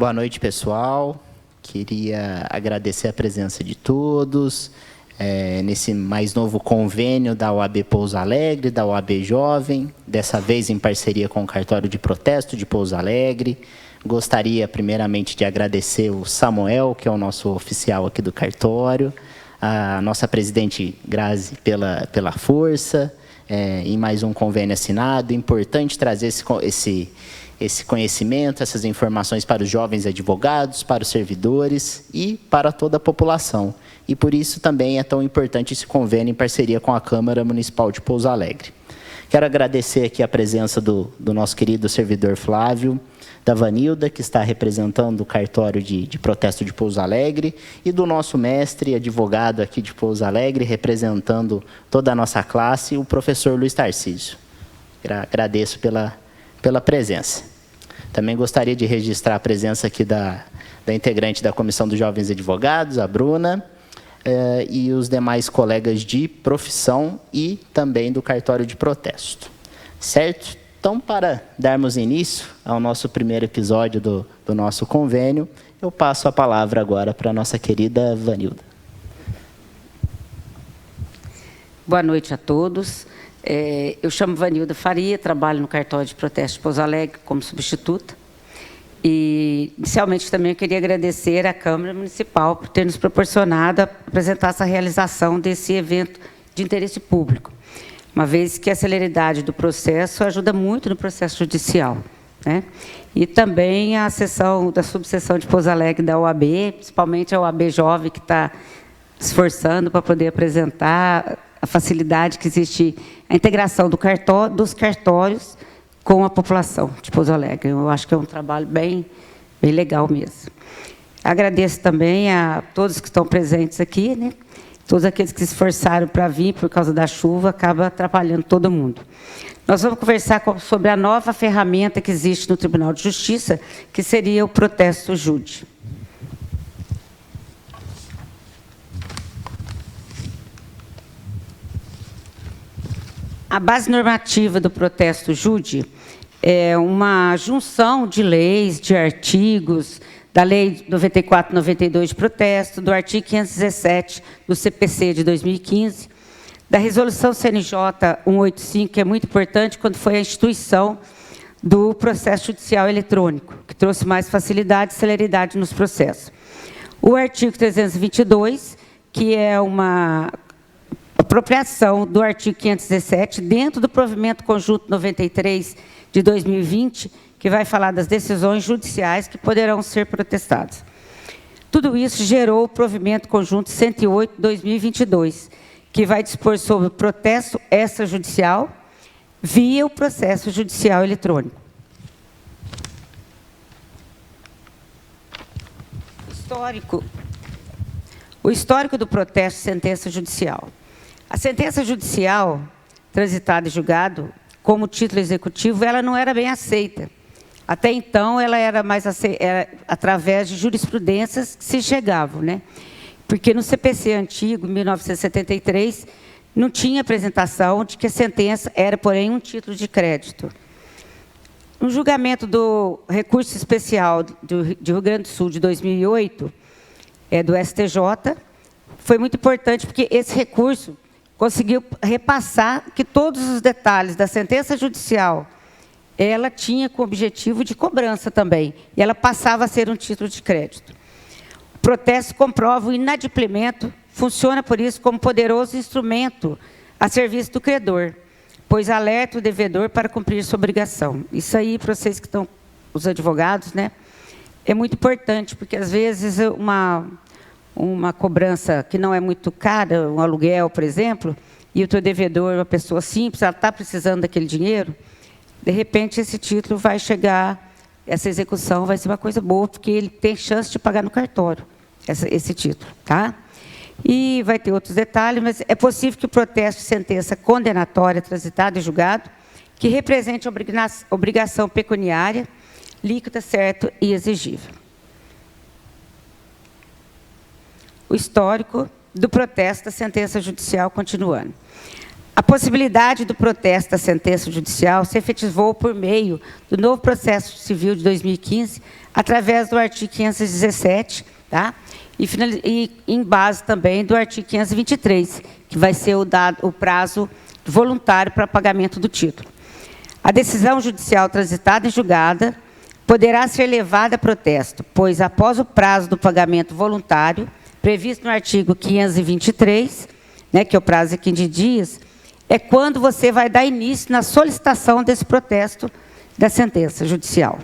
Boa noite, pessoal. Queria agradecer a presença de todos nesse mais novo convênio da OAB Pouso Alegre, da OAB Jovem, dessa vez em parceria com o Cartório de Protesto de Pouso Alegre. Gostaria, primeiramente, de agradecer o Samuel, que é o nosso oficial aqui do cartório, a nossa presidente Grazi pela força, em mais um convênio assinado. Importante trazer esse conhecimento, essas informações para os jovens advogados, para os servidores e para toda a população. E por isso também é tão importante esse convênio em parceria com a Câmara Municipal de Pouso Alegre. Quero agradecer aqui a presença do nosso querido servidor Flávio, da Vanilda, que está representando o cartório de protesto de Pouso Alegre, e do nosso mestre, advogado aqui de Pouso Alegre, representando toda a nossa classe, o professor Luiz Tarcísio. Agradeço pela presença. Também gostaria de registrar a presença aqui da integrante da Comissão dos Jovens Advogados, a Bruna, e os demais colegas de profissão e também do cartório de protesto. Certo? Então, para darmos início ao nosso primeiro episódio do nosso convênio, eu passo a palavra agora para a nossa querida Vanilda. Boa noite a todos. Eu chamo Vanilda Faria, trabalho no cartório de protesto de Pouso Alegre como substituta. E, inicialmente, também eu queria agradecer à Câmara Municipal por ter nos proporcionado apresentar essa realização desse evento de interesse público, uma vez que a celeridade do processo ajuda muito no processo judicial, né? E também a seção da subseção de Pouso Alegre da OAB, principalmente a OAB Jovem, que está se esforçando para poder apresentar a facilidade que existe, a integração dos cartórios com a população de Pouso Alegre. Eu acho que é um trabalho bem legal mesmo. Agradeço também a todos que estão presentes aqui, né? Todos aqueles que se esforçaram para vir por causa da chuva, acaba atrapalhando todo mundo. Nós vamos conversar sobre a nova ferramenta que existe no Tribunal de Justiça, que seria o protesto júri. A base normativa do protesto júri é uma junção de leis, de artigos, da Lei 94/92 de protesto, do artigo 517 do CPC de 2015, da Resolução CNJ 185, que é muito importante, quando foi a instituição do processo judicial eletrônico, que trouxe mais facilidade e celeridade nos processos. O artigo 322, que é uma apropriação do artigo 517 dentro do provimento conjunto 93 de 2020, que vai falar das decisões judiciais que poderão ser protestadas. Tudo isso gerou o provimento conjunto 108 de 2022, que vai dispor sobre o protesto extrajudicial via o processo judicial eletrônico. O histórico do protesto sentença judicial. A sentença judicial, transitada e julgado, como título executivo, ela não era bem aceita. Até então, ela era mais era através de jurisprudências que se chegavam, né? Porque no CPC antigo, 1973, não tinha apresentação de que a sentença era, porém, um título de crédito. No julgamento do recurso especial de Rio Grande do Sul de 2008, do STJ, foi muito importante porque esse recurso conseguiu repassar que todos os detalhes da sentença judicial ela tinha com objetivo de cobrança também, e ela passava a ser um título de crédito. O protesto comprova o inadimplemento, funciona por isso como poderoso instrumento a serviço do credor, pois alerta o devedor para cumprir sua obrigação. Isso aí, para vocês que estão, os advogados, né, é muito importante, porque às vezes uma cobrança que não é muito cara, um aluguel, por exemplo, e o teu devedor, uma pessoa simples, ela está precisando daquele dinheiro, de repente esse título vai chegar, essa execução vai ser uma coisa boa, porque ele tem chance de pagar no cartório, esse título, tá? E vai ter outros detalhes, mas é possível que o protesto de sentença condenatória, transitada e julgado, que represente obrigação pecuniária, líquida, certa e exigível. O histórico do protesto da sentença judicial continuando. A possibilidade do protesto da sentença judicial se efetivou por meio do novo processo civil de 2015, através do artigo 517, tá? E em base também do artigo 523, que vai ser o prazo voluntário para pagamento do título. A decisão judicial transitada e julgada poderá ser levada a protesto, pois após o prazo do pagamento voluntário, previsto no artigo 523, né, que é o prazo de 15 dias, é quando você vai dar início na solicitação desse protesto da sentença judicial.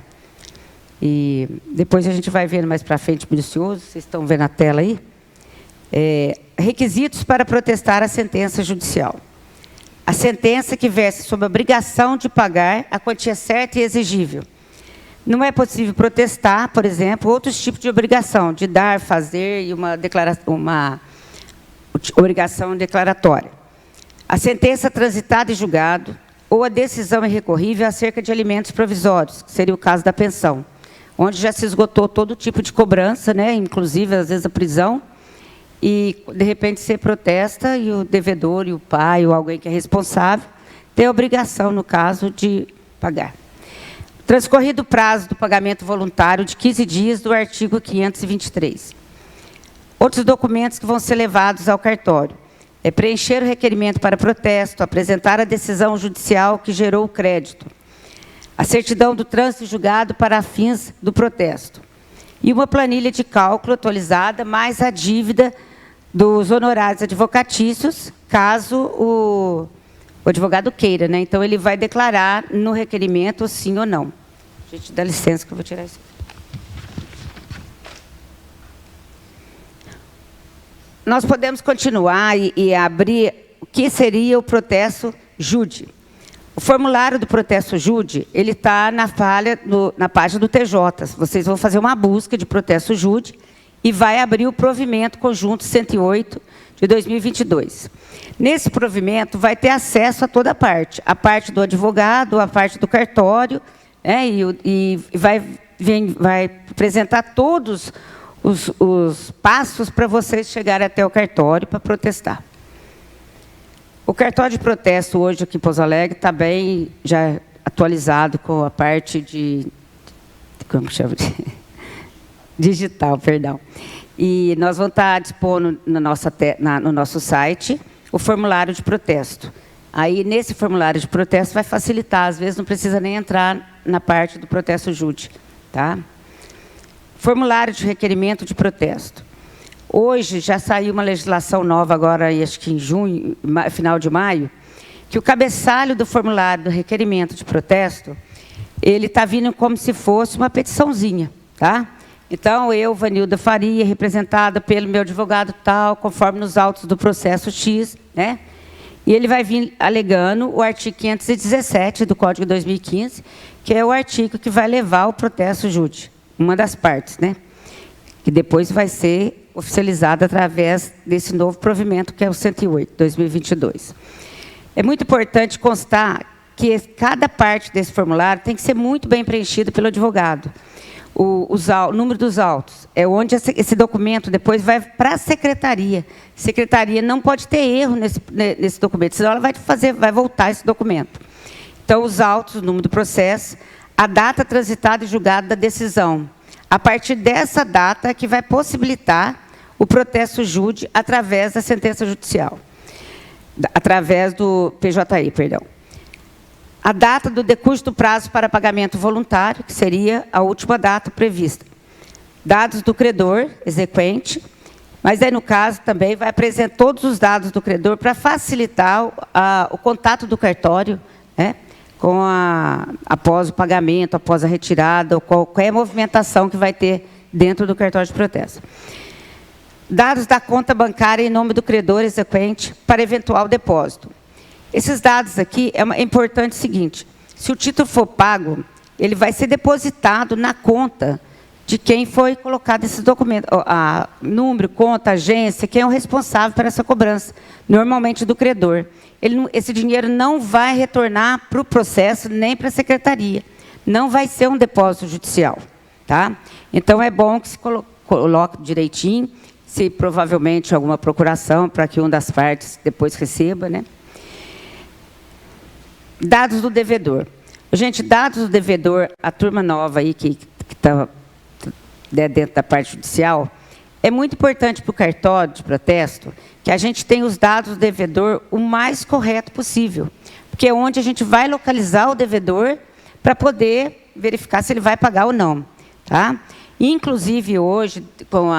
E depois a gente vai vendo mais para frente, minucioso, vocês estão vendo a tela aí. Requisitos para protestar a sentença judicial. A sentença que versa sobre a obrigação de pagar a quantia certa e exigível. Não é possível protestar, por exemplo, outros tipos de obrigação, de dar, fazer e uma obrigação declaratória. A sentença transitada e julgado, ou a decisão irrecorrível acerca de alimentos provisórios, que seria o caso da pensão, onde já se esgotou todo tipo de cobrança, né, inclusive, às vezes, a prisão, e, de repente, você protesta e o devedor, e o pai, ou alguém que é responsável, tem a obrigação, no caso, de pagar. Transcorrido o prazo do pagamento voluntário de 15 dias do artigo 523. Outros documentos que vão ser levados ao cartório. Preencher o requerimento para protesto, apresentar a decisão judicial que gerou o crédito, a certidão do trânsito julgado para fins do protesto, e uma planilha de cálculo atualizada, mais a dívida dos honorários advocatícios, caso o advogado queira, né? Então, ele vai declarar no requerimento sim ou não. Gente, dá licença que eu vou tirar isso. Nós podemos continuar e abrir o que seria o protesto júdi. O formulário do protesto júdi, ele está na página do TJ. Vocês vão fazer uma busca de protesto júdi e vai abrir o provimento conjunto 108 de 2022. Nesse provimento vai ter acesso a toda a parte do advogado, a parte do cartório, e vai apresentar todos os passos para vocês chegarem até o cartório para protestar. O cartório de protesto hoje aqui em Pouso Alegre está bem já atualizado com a parte de... Como chama? Digital, perdão. E nós vamos estar dispondo no nosso site o formulário de protesto. Aí, nesse formulário de protesto, vai facilitar. Às vezes, não precisa nem entrar na parte do protesto júdi, tá? Formulário de requerimento de protesto. Hoje, já saiu uma legislação nova, agora, acho que em junho, final de maio, que o cabeçalho do formulário do requerimento de protesto, ele está vindo como se fosse uma petiçãozinha, tá? Então, eu, Vanilda Faria, representada pelo meu advogado tal, conforme nos autos do processo X, né? E ele vai vir alegando o artigo 517 do Código 2015, que é o artigo que vai levar o protesto júdi, uma das partes, né? Que depois vai ser oficializado através desse novo provimento, que é o 108, 2022. É muito importante constar que cada parte desse formulário tem que ser muito bem preenchido pelo advogado. O número dos autos é onde esse documento depois vai para a secretaria. A secretaria não pode ter erro nesse documento, senão ela vai voltar esse documento. Então, os autos, o número do processo, a data transitada e julgada da decisão. A partir dessa data que vai possibilitar o protesto júdi através da sentença judicial, através do PJI, perdão. A data do decurso do prazo para pagamento voluntário, que seria a última data prevista. Dados do credor, exequente, mas aí, no caso, também vai apresentar todos os dados do credor para facilitar o contato do cartório, né, após o pagamento, após a retirada, ou qualquer movimentação que vai ter dentro do cartório de protesto. Dados da conta bancária em nome do credor exequente para eventual depósito. Esses dados aqui, é importante o seguinte, se o título for pago, ele vai ser depositado na conta de quem foi colocado esses documentos, número, conta, agência, quem é o responsável por essa cobrança, normalmente do credor. Esse dinheiro não vai retornar para o processo, nem para a secretaria. Não vai ser um depósito judicial, tá? Então, é bom que se coloque direitinho, se provavelmente alguma procuração, para que uma das partes depois receba, né? dados do devedor. Gente, dados do devedor, a turma nova aí que está dentro da parte judicial, é muito importante para o cartório de protesto que a gente tenha os dados do devedor o mais correto possível, porque é onde a gente vai localizar o devedor para poder verificar se ele vai pagar ou não. Tá? Inclusive, hoje, com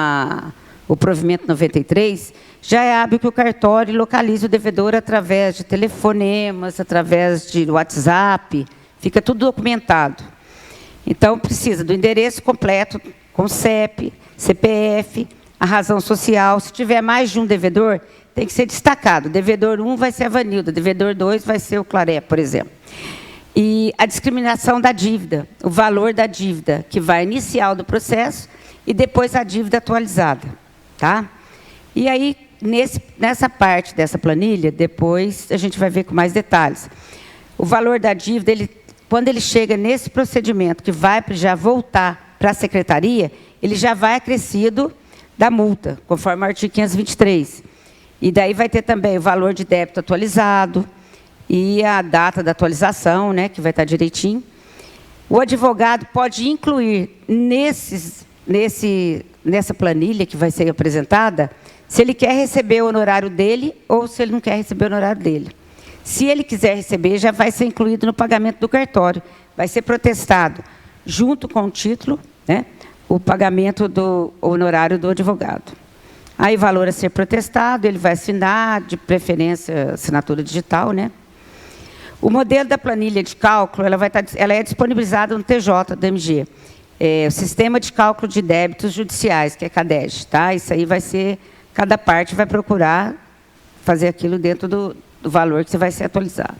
o provimento 93, já é hábil que o cartório localize o devedor através de telefonemas, através de WhatsApp, fica tudo documentado. Então, precisa do endereço completo, com CEP, CPF, a razão social. Se tiver mais de um devedor, tem que ser destacado. Devedor 1 vai ser a Vanilda, devedor 2 vai ser o Claré, por exemplo. E a discriminação da dívida, o valor da dívida, que vai inicial do processo e depois a dívida atualizada. Tá? E aí, nessa parte dessa planilha, depois a gente vai ver com mais detalhes. O valor da dívida, quando ele chega nesse procedimento que vai já voltar para a secretaria, ele já vai acrescido da multa, conforme o artigo 523. E daí vai ter também o valor de débito atualizado e a data da atualização, né, que vai estar direitinho. O advogado pode incluir nessa planilha que vai ser apresentada, se ele quer receber o honorário dele ou se ele não quer receber o honorário dele. Se ele quiser receber, já vai ser incluído no pagamento do cartório. Vai ser protestado, junto com o título, né, o pagamento do honorário do advogado. Aí, o valor a ser protestado, ele vai assinar, de preferência, assinatura digital, né? O modelo da planilha de cálculo, ela é disponibilizada no TJ do MG. O Sistema de Cálculo de Débitos Judiciais, que é CADEG. Tá? Isso aí vai ser, cada parte vai procurar fazer aquilo dentro do valor que vai ser atualizado.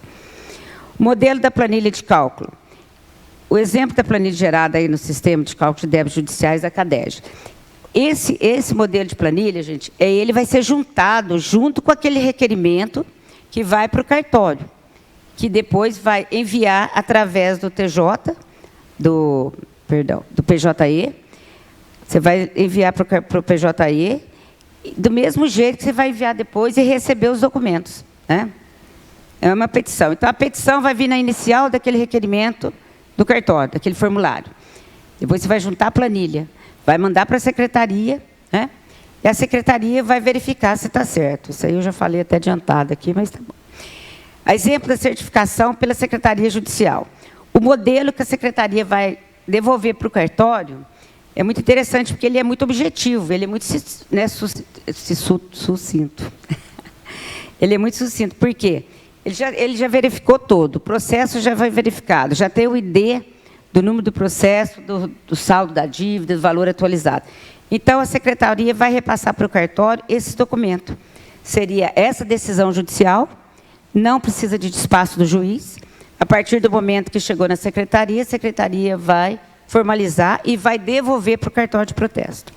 O modelo da planilha de cálculo. O exemplo da planilha gerada aí no Sistema de Cálculo de Débitos Judiciais da CADEG. Esse modelo de planilha, gente, ele vai ser juntado junto com aquele requerimento que vai para o cartório, que depois vai enviar através do TJ, do PJE. Você vai enviar para o PJE, do mesmo jeito que você vai enviar depois e receber os documentos. Né? É uma petição. Então, a petição vai vir na inicial daquele requerimento do cartório, daquele formulário. Depois você vai juntar a planilha, vai mandar para a secretaria, né? E a secretaria vai verificar se está certo. Isso aí eu já falei até adiantado aqui, mas está bom. A exemplo da certificação pela Secretaria Judicial. O modelo que a secretaria vai devolver para o cartório é muito interessante, porque ele é muito objetivo, ele é muito sucinto. Ele é muito sucinto, por quê? Ele já verificou todo, o processo já foi verificado, já tem o ID do número do processo, do saldo da dívida, do valor atualizado. Então, a secretaria vai repassar para o cartório esse documento. Seria essa decisão judicial, não precisa de despacho do juiz. A partir do momento que chegou na secretaria, a secretaria vai formalizar e vai devolver para o cartório de protesto.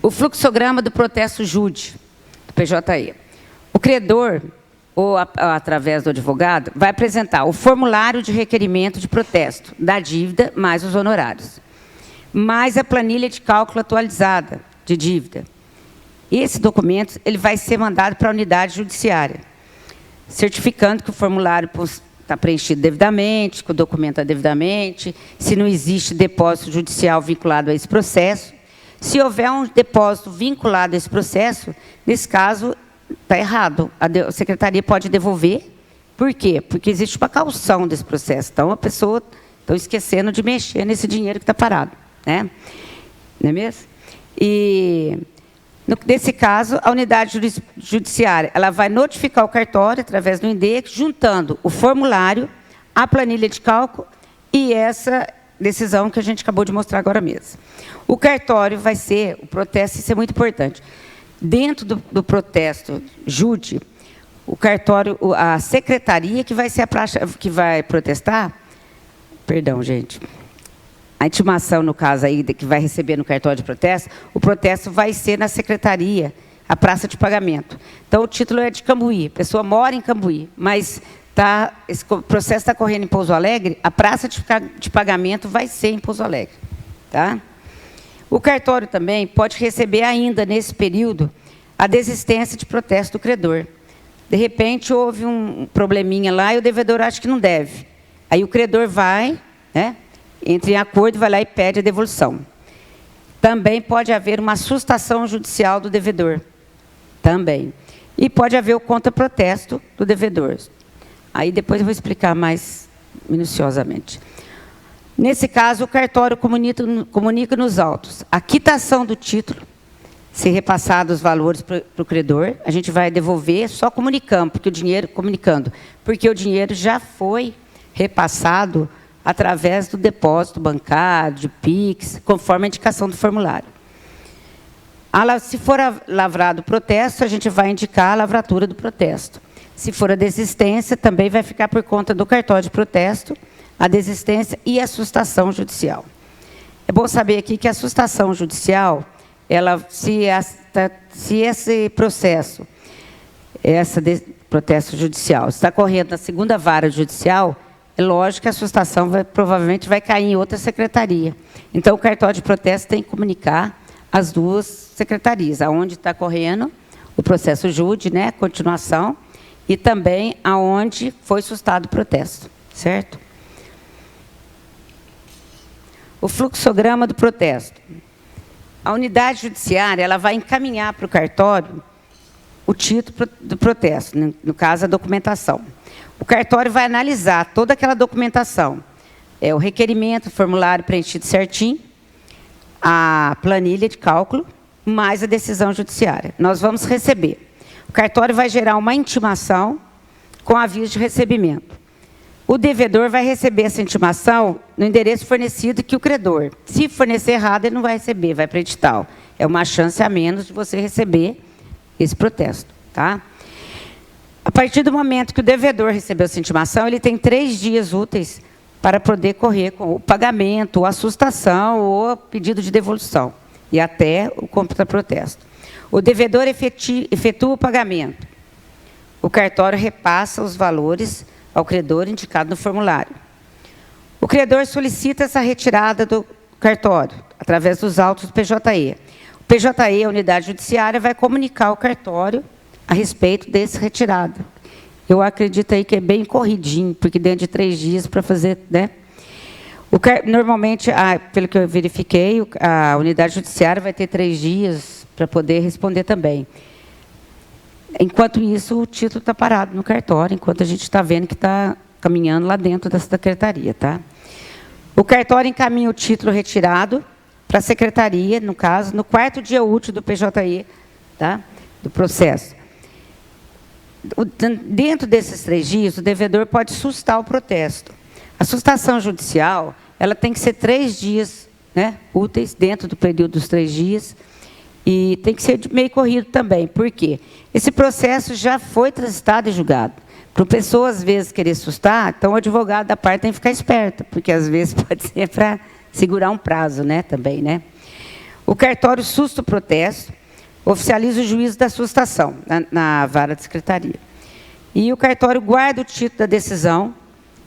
O fluxograma do protesto júdi, do PJE. O credor, ou através do advogado, vai apresentar o formulário de requerimento de protesto da dívida, mais os honorários, mais a planilha de cálculo atualizada de dívida. Esse documento ele vai ser mandado para a unidade judiciária, certificando que o formulário está preenchido devidamente, que o documento está devidamente, se não existe depósito judicial vinculado a esse processo. Se houver um depósito vinculado a esse processo, nesse caso, está errado. A secretaria pode devolver. Por quê? Porque existe uma caução desse processo. Então, a pessoa está esquecendo de mexer nesse dinheiro que está parado. Né? Não é mesmo? E, nesse caso, a unidade judiciária ela vai notificar o cartório, através do INDEC, juntando o formulário, a planilha de cálculo e essa decisão que a gente acabou de mostrar agora mesmo. O cartório vai ser, o protesto, isso é muito importante. Dentro do protesto júdi, o cartório, a secretaria que vai ser a praça, que vai protestar, perdão, gente, a intimação, no caso aí, que vai receber no cartório de protesto, o protesto vai ser na secretaria, a praça de pagamento. Então, o título é de Cambuí, a pessoa mora em Cambuí, mas esse processo está correndo em Pouso Alegre, a praça de pagamento vai ser em Pouso Alegre. Tá? O cartório também pode receber ainda, nesse período, a desistência de protesto do credor. De repente, houve um probleminha lá e o devedor acha que não deve. Aí o credor vai, né, entra em acordo, vai lá e pede a devolução. Também pode haver uma sustação judicial do devedor. Também. E pode haver o contraprotesto do devedor. Aí depois eu vou explicar mais minuciosamente. Nesse caso, o cartório comunica nos autos a quitação do título, se repassados os valores para o credor, a gente vai devolver só comunicando, porque o dinheiro já foi repassado através do depósito bancário, de PIX, conforme a indicação do formulário. Se for lavrado o protesto, a gente vai indicar a lavratura do protesto. Se for a desistência, também vai ficar por conta do cartório de protesto, a desistência e a sustação judicial. É bom saber aqui que a sustação judicial, se esse processo, protesto judicial, está correndo na segunda vara judicial, é lógico que a sustação provavelmente vai cair em outra secretaria. Então, o cartório de protesto tem que comunicar as duas secretarias, aonde está correndo o processo júdi, né, continuação, e também aonde foi sustado o protesto, certo? O fluxograma do protesto. A unidade judiciária ela vai encaminhar para o cartório o título do protesto, no caso, a documentação. O cartório vai analisar toda aquela documentação, o requerimento, o formulário preenchido certinho, a planilha de cálculo, mais a decisão judiciária. Nós vamos receber. O cartório vai gerar uma intimação com aviso de recebimento. O devedor vai receber essa intimação no endereço fornecido que o credor. Se fornecer errado, ele não vai receber, vai para o edital. É uma chance a menos de você receber esse protesto. Tá? A partir do momento que o devedor recebeu essa intimação, ele tem 3 dias úteis para poder correr com o pagamento, ou a sustação, ou o pedido de devolução, e até o contraprotesto. O devedor efetua o pagamento. O cartório repassa os valores ao credor indicado no formulário. O credor solicita essa retirada do cartório, através dos autos do PJE. O PJE, a unidade judiciária, vai comunicar ao cartório a respeito desse retirada. Eu acredito aí que é bem corridinho, porque dentro de 3 dias para fazer, né? Normalmente, pelo que eu verifiquei, a unidade judiciária vai ter 3 dias para poder responder também. Enquanto isso, o título está parado no cartório, enquanto a gente está vendo que está caminhando lá dentro da secretaria. Tá? O cartório encaminha o título retirado para a secretaria, no caso, no 4º dia útil do PJE, tá? Do processo. Dentro desses 3 dias, o devedor pode sustar o protesto. A sustação judicial, ela tem que ser 3 dias, né, úteis, dentro do período dos 3 dias, e tem que ser meio corrido também. Por quê? Esse processo já foi transitado e julgado. Para a pessoa, às vezes, querer sustar, então o advogado da parte tem que ficar esperto, porque, às vezes, pode ser para segurar um prazo, né, também, né? O cartório susta o protesto, oficializa o juízo da sustação na vara de secretaria. E o cartório guarda o título da decisão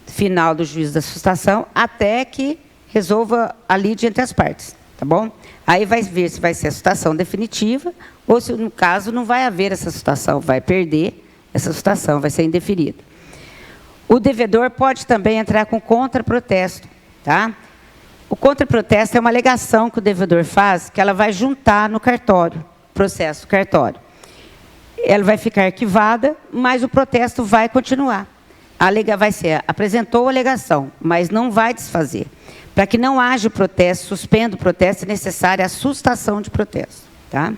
final do juízo da sustação até que resolva a lide entre as partes, tá bom? Aí vai ver se vai ser a sustação definitiva ou se, no caso, não vai haver essa sustação, vai perder essa sustação, vai ser indeferida. O devedor pode também entrar com contraprotesto, tá? O contraprotesto é uma alegação que o devedor faz, que ela vai juntar no cartório, processo cartório. Ela vai ficar arquivada, mas o protesto vai continuar. Vai ser, apresentou a alegação, mas não vai desfazer. Para que não haja protesto, suspenda o protesto, é necessária a sustação de protesto. Tá?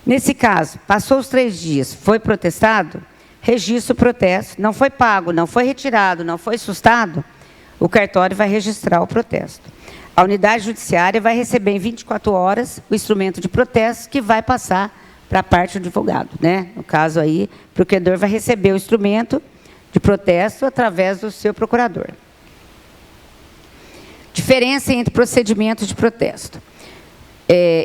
Nesse caso, passou os 3 dias, foi protestado, registra o protesto, não foi pago, não foi retirado, não foi sustado, o cartório vai registrar o protesto. A unidade judiciária vai receber em 24 horas o instrumento de protesto que vai passar para a parte do advogado. Né? No caso aí, o procurador vai receber o instrumento de protesto através do seu procurador. Diferença entre procedimentos de protesto.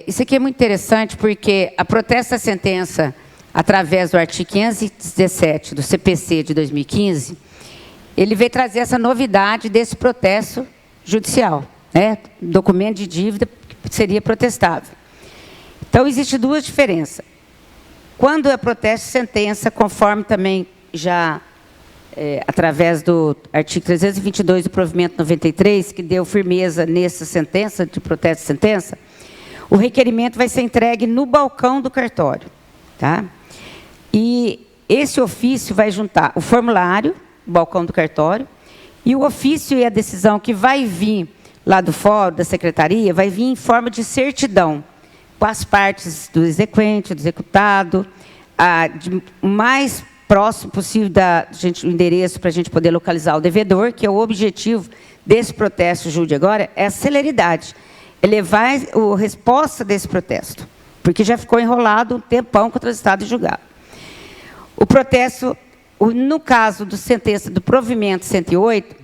Isso aqui é muito interessante porque a protesto da sentença, através do artigo 517 do CPC de 2015, ele veio trazer essa novidade desse protesto judicial, né? Documento de dívida que seria protestável. Então, existem 2 diferenças. Quando é protesto de sentença, conforme também já através do artigo 322 do provimento 93, que deu firmeza nessa sentença, de protesto de sentença, o requerimento vai ser entregue no balcão do cartório. Tá? E esse ofício vai juntar o formulário, o balcão do cartório, e o ofício e a decisão que vai vir lá do fórum, da secretaria, vai vir em forma de certidão, com as partes do exequente, do executado, o mais próximo possível o endereço para a gente poder localizar o devedor, que é o objetivo desse protesto, Júlia, agora, é a celeridade, é levar a resposta desse protesto, porque já ficou enrolado um tempão com o transitado e julgado. O protesto, no caso do sentença do provimento 108,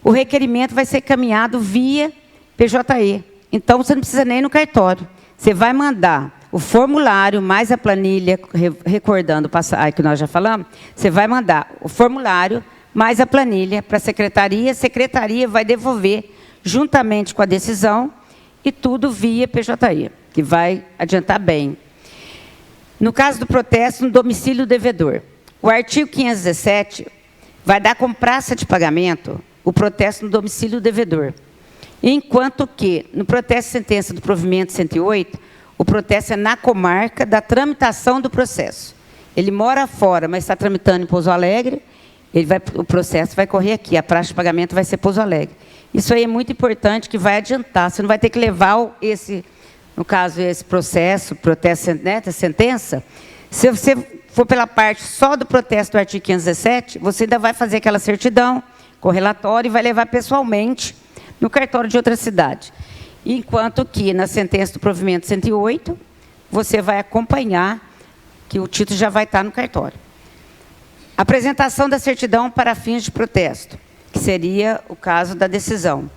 o requerimento vai ser caminhado via PJE. Então, você não precisa nem ir no cartório. Você vai mandar o formulário mais a planilha, recordando o passado que nós já falamos, você vai mandar o formulário mais a planilha para a secretaria vai devolver juntamente com a decisão e tudo via PJE, que vai adiantar bem. No caso do protesto no domicílio do devedor, o artigo 517 vai dar como praça de pagamento o protesto no domicílio do devedor, enquanto que, no protesto de sentença do provimento 108, o protesto é na comarca da tramitação do processo. Ele mora fora, mas está tramitando em Pouso Alegre, o processo vai correr aqui, a praça de pagamento vai ser Pouso Alegre. Isso aí é muito importante, que vai adiantar, você não vai ter que levar no caso, esse processo da sentença, se você for pela parte só do protesto do artigo 517, você ainda vai fazer aquela certidão com relatório e vai levar pessoalmente no cartório de outra cidade. Enquanto que, na sentença do provimento 108, você vai acompanhar que o título já vai estar no cartório. Apresentação da certidão para fins de protesto, que seria o caso da decisão.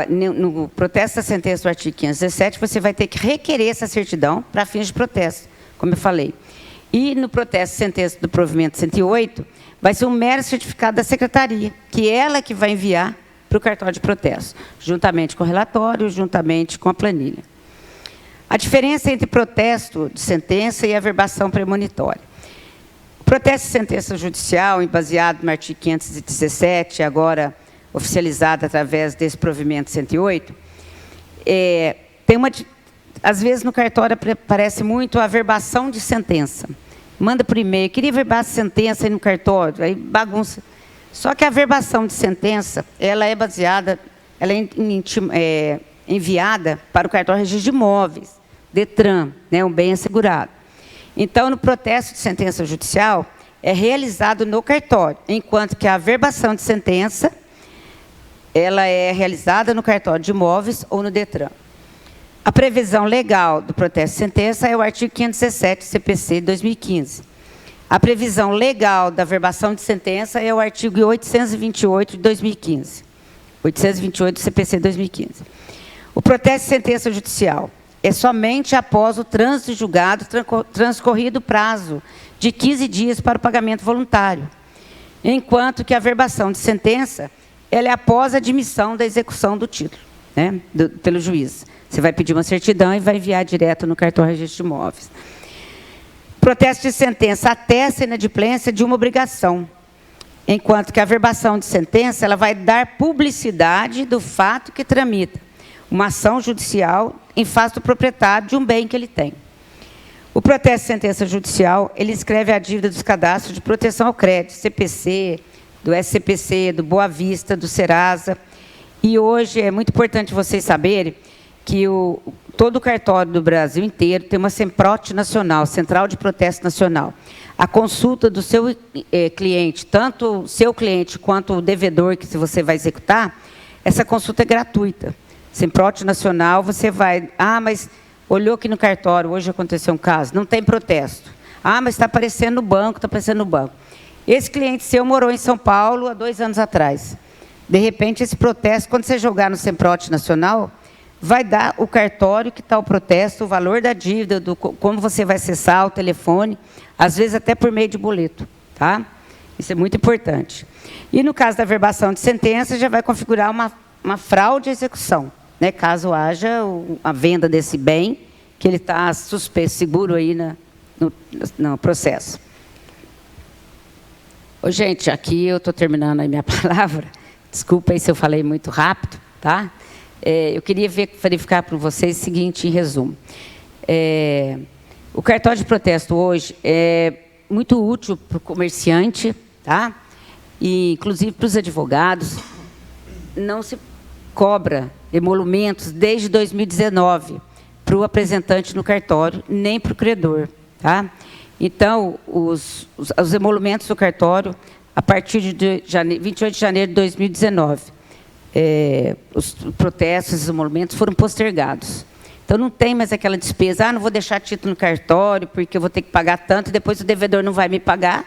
No protesto da sentença do artigo 517, você vai ter que requerer essa certidão para fins de protesto, como eu falei. E no protesto da sentença do provimento 108, vai ser um mero certificado da secretaria, que é ela que vai enviar para o cartório de protesto, juntamente com o relatório, juntamente com a planilha. A diferença entre protesto de sentença e averbação premonitória. O protesto de sentença judicial, baseado no artigo 517, agora oficializado através desse provimento 108, às vezes no cartório aparece muito a averbação de sentença. Manda por e-mail, queria averbar a sentença aí no cartório, aí bagunça. Só que a averbação de sentença, ela é baseada, ela é enviada para o cartório de registro de imóveis, DETRAN, né, um bem assegurado. Então, no protesto de sentença judicial, é realizado no cartório, enquanto que a averbação de sentença, ela é realizada no cartório de imóveis ou no DETRAN. A previsão legal do protesto de sentença é o artigo 517 do CPC de 2015. A previsão legal da averbação de sentença é o artigo 828 de 2015. 828 do CPC de 2015. O protesto de sentença judicial é somente após o trânsito julgado, transcorrido o prazo de 15 dias para o pagamento voluntário, enquanto que a averbação de sentença ela é após a admissão da execução do título, né, pelo juiz. Você vai pedir uma certidão e vai enviar direto no cartório de registro de imóveis. Protesto de sentença atesta a inadimplência de uma obrigação, enquanto que a averbação de sentença ela vai dar publicidade do fato que tramita uma ação judicial em face do proprietário de um bem que ele tem. O protesto de sentença judicial, ele inscreve a dívida dos cadastros de proteção ao crédito, CPC, do SCPC, do Boa Vista, do Serasa. E hoje é muito importante vocês saberem que todo o cartório do Brasil inteiro tem uma CEMPROT nacional, Central de Protesto Nacional. A consulta do seu cliente, tanto o seu cliente quanto o devedor que você vai executar, essa consulta é gratuita. CEMPROT nacional, você vai... Ah, mas olhou aqui no cartório, hoje aconteceu um caso, não tem protesto. Ah, mas está aparecendo no banco, está aparecendo no banco. Esse cliente seu morou em São Paulo há 2 anos atrás. De repente, esse protesto, quando você jogar no CEMPROT nacional, vai dar o cartório que está o protesto, o valor da dívida, como você vai acessar o telefone, às vezes até por meio de boleto. Tá? Isso é muito importante. E no caso da averbação de sentença, já vai configurar uma fraude à execução, né? Caso haja a venda desse bem, que ele está suspenso, seguro aí no processo. Ô, gente, aqui eu estou terminando a minha palavra. Desculpa aí se eu falei muito rápido, tá? Eu queria verificar para vocês o seguinte, em resumo. O cartório de protesto hoje é muito útil para o comerciante, tá? E, inclusive, para os advogados. Não se cobra emolumentos desde 2019 para o apresentante no cartório, nem para o credor, tá? Então, os emolumentos do cartório, a partir de 28 de janeiro de 2019, os protestos, os emolumentos foram postergados. Então, não tem mais aquela despesa, não vou deixar título no cartório, porque eu vou ter que pagar tanto, e depois o devedor não vai me pagar,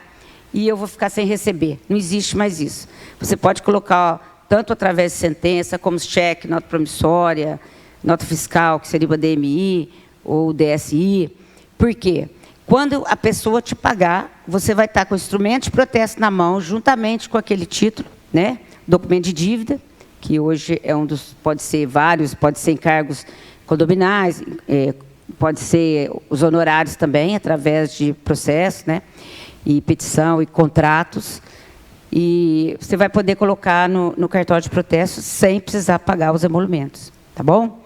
e eu vou ficar sem receber. Não existe mais isso. Você pode colocar, tanto através de sentença, como cheque, nota promissória, nota fiscal, que seria o DMI, ou DSI. Por quê? Quando a pessoa te pagar, você vai estar com o instrumento de protesto na mão, juntamente com aquele título, né? Documento de dívida, que hoje é um dos, pode ser vários, pode ser encargos condominais, pode ser os honorários também, através de processo, né? E petição e contratos. E você vai poder colocar no cartório de protesto sem precisar pagar os emolumentos, tá bom?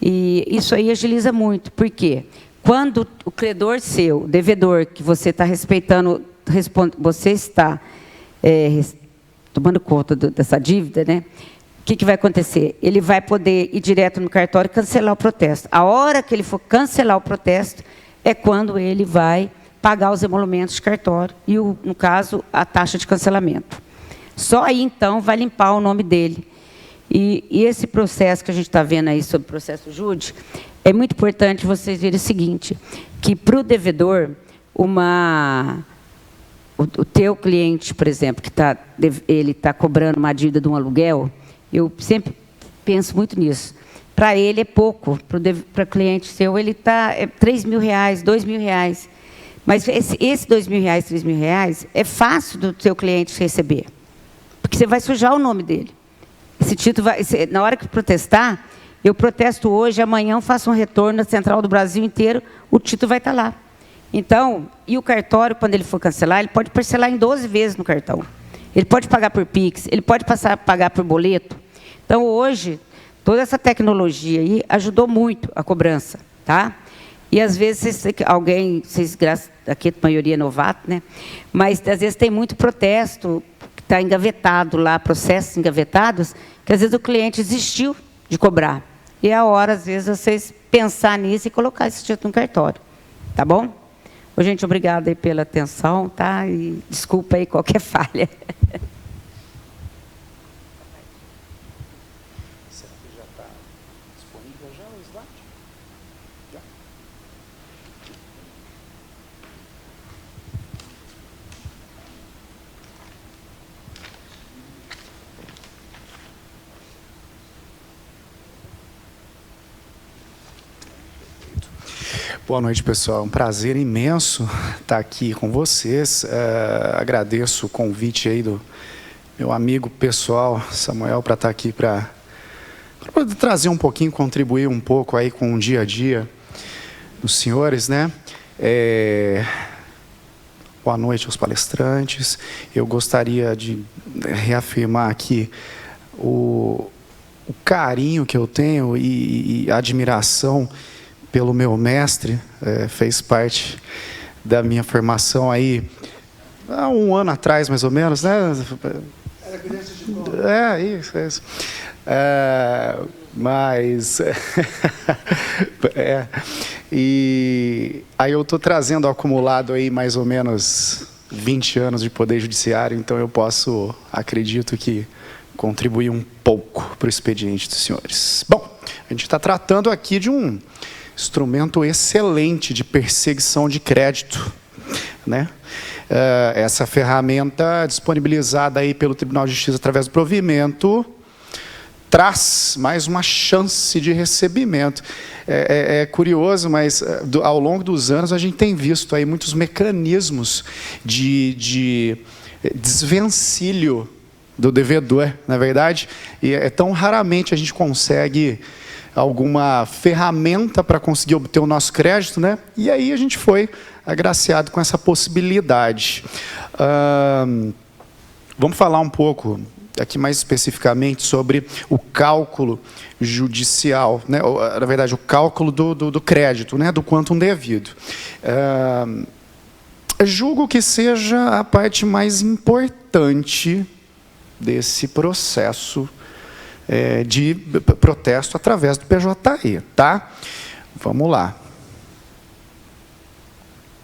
E isso aí agiliza muito, por quê? Quando o credor seu, o devedor, que você está respeitando, você está tomando conta dessa dívida, né? O que vai acontecer? Ele vai poder ir direto no cartório e cancelar o protesto. A hora que ele for cancelar o protesto é quando ele vai pagar os emolumentos de cartório e, no caso, a taxa de cancelamento. Só aí, então, vai limpar o nome dele. E esse processo que a gente está vendo aí sobre o processo júdice, é muito importante vocês verem o seguinte, que para o devedor, o teu cliente, por exemplo, que ele está cobrando uma dívida de um aluguel, eu sempre penso muito nisso. Para ele é pouco, para o cliente seu, ele está R$3.000, R$2.000. Mas esse R$2.000, R$3.000 é fácil do seu cliente receber, porque você vai sujar o nome dele. Esse título vai, na hora que protestar, eu protesto hoje, amanhã eu faço um retorno na Central do Brasil inteiro, o título vai estar lá. Então, e o cartório, quando ele for cancelar, ele pode parcelar em 12 vezes no cartão. Ele pode pagar por Pix, ele pode passar a pagar por boleto. Então, hoje, toda essa tecnologia aí ajudou muito a cobrança, tá? E, às vezes, vocês, aqui a maioria é novato, né? Mas, às vezes, tem muito protesto, que está engavetado lá, processos engavetados, que, às vezes, o cliente desistiu de cobrar. E é a hora, às vezes, vocês pensar nisso e colocar esse título no cartório. Tá bom? Ô, gente, obrigada aí pela atenção, tá? E desculpa aí qualquer falha. Já está disponível já o slide? Já. Boa noite, pessoal. É um prazer imenso estar aqui com vocês. Agradeço o convite aí do meu amigo pessoal, Samuel, para estar aqui para poder trazer um pouquinho, contribuir um pouco aí com o dia a dia dos senhores, né? Boa noite aos palestrantes. Eu gostaria de reafirmar aqui o carinho que eu tenho e a admiração pelo meu mestre, fez parte da minha formação aí há um ano atrás, mais ou menos, né? Era criança de escola. Isso. Mas e aí eu estou trazendo acumulado aí mais ou menos 20 anos de poder judiciário, então eu posso, acredito que, contribuir um pouco para o expediente dos senhores. Bom, a gente está tratando aqui de um instrumento excelente de perseguição de crédito, né? Essa ferramenta disponibilizada aí pelo Tribunal de Justiça através do provimento traz mais uma chance de recebimento. É curioso, mas ao longo dos anos a gente tem visto aí muitos mecanismos de desvencilho do devedor, na verdade, e tão raramente a gente consegue alguma ferramenta para conseguir obter o nosso crédito, né? E aí a gente foi agraciado com essa possibilidade. Vamos falar um pouco aqui mais especificamente sobre o cálculo judicial, né? Na verdade, o cálculo do crédito, né? Do quantum devido. Julgo que seja a parte mais importante desse processo de protesto através do PJE, tá? Vamos lá.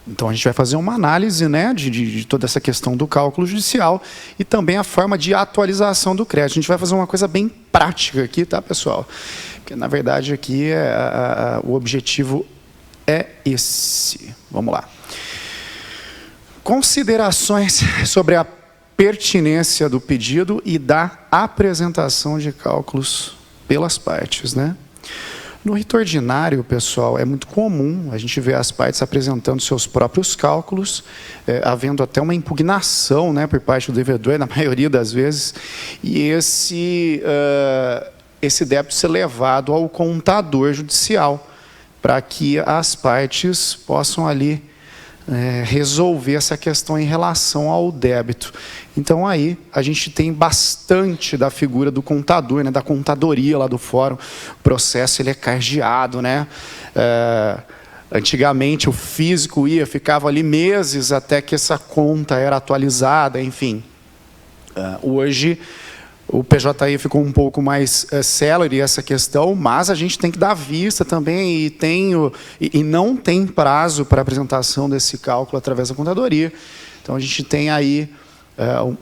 Então, a gente vai fazer uma análise, né, de toda essa questão do cálculo judicial e também a forma de atualização do crédito. A gente vai fazer uma coisa bem prática aqui, tá, pessoal? Porque, na verdade, aqui o objetivo é esse. Vamos lá. Considerações sobre a pertinência do pedido e da apresentação de cálculos pelas partes, né? No rito ordinário, pessoal, é muito comum a gente ver as partes apresentando seus próprios cálculos, havendo até uma impugnação, né, por parte do devedor, na maioria das vezes, e esse débito ser levado ao contador judicial, para que as partes possam ali resolver essa questão em relação ao débito. Então, aí, a gente tem bastante da figura do contador, né, da contadoria lá do fórum. O processo ele é cardeado, né? Antigamente, o físico ficava ali meses até que essa conta era atualizada, enfim. Hoje, o PJE ficou um pouco mais célere essa questão, mas a gente tem que dar vista também e não tem prazo para apresentação desse cálculo através da contadoria. Então, a gente tem aí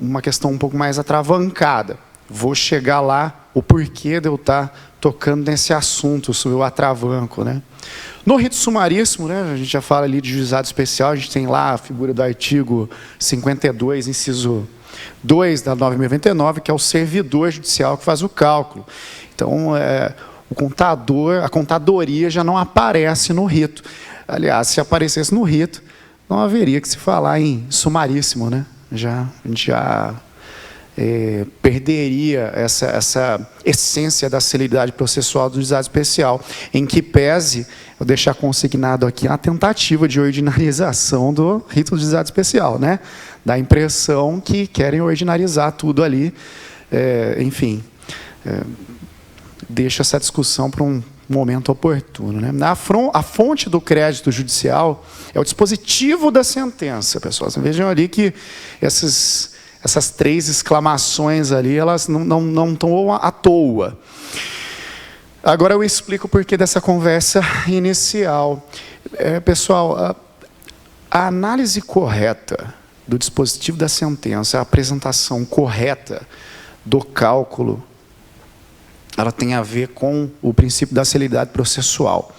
uma questão um pouco mais atravancada. Vou chegar lá, o porquê de eu estar tocando nesse assunto sobre o atravanco, né? No rito sumaríssimo, né, a gente já fala ali de juizado especial, a gente tem lá a figura do artigo 52, inciso 2 da 9.099, que é o servidor judicial que faz o cálculo. Então, o contador, a contadoria já não aparece no rito. Aliás, se aparecesse no rito, não haveria que se falar em sumaríssimo, né? A gente já perderia essa essência da celeridade processual do juizado especial, em que pese, vou deixar consignado aqui, a tentativa de ordinarização do rito do juizado especial, né? Dá a impressão que querem ordinarizar tudo ali, enfim, deixa essa discussão para um momento oportuno, né? A fonte do crédito judicial é o dispositivo da sentença, pessoal. Vocês vejam ali que essas 3 exclamações ali, elas não estão à toa. Agora eu explico o porquê dessa conversa inicial. Pessoal, a análise correta do dispositivo da sentença, a apresentação correta do cálculo, ela tem a ver com o princípio da celeridade processual.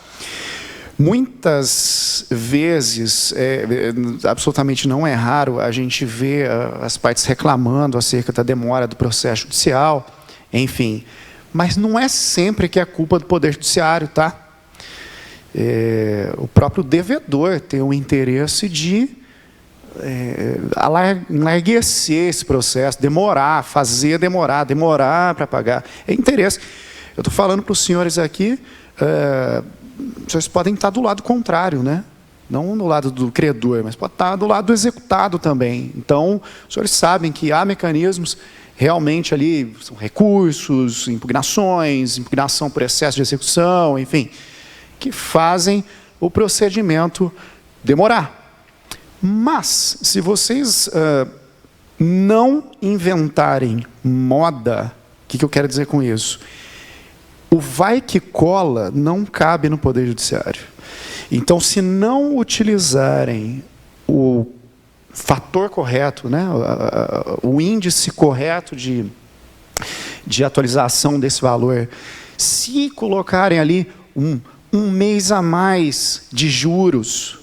Muitas vezes, absolutamente não é raro, a gente vê as partes reclamando acerca da demora do processo judicial, enfim, mas não é sempre que é culpa do Poder Judiciário, tá? O próprio devedor tem o interesse de enlarguecer esse processo, demorar para pagar. É interesse. Eu estou falando para os senhores aqui, os senhores podem estar do lado contrário, né? Não do lado do credor, mas pode estar do lado do executado também. Então, os senhores sabem que há mecanismos realmente ali, são recursos, impugnação por excesso de execução, enfim, que fazem o procedimento demorar. Mas, se vocês não inventarem moda, o que eu quero dizer com isso? O vai que cola não cabe no Poder Judiciário. Então, se não utilizarem o fator correto, né, o índice correto de atualização desse valor, se colocarem ali um mês a mais de juros,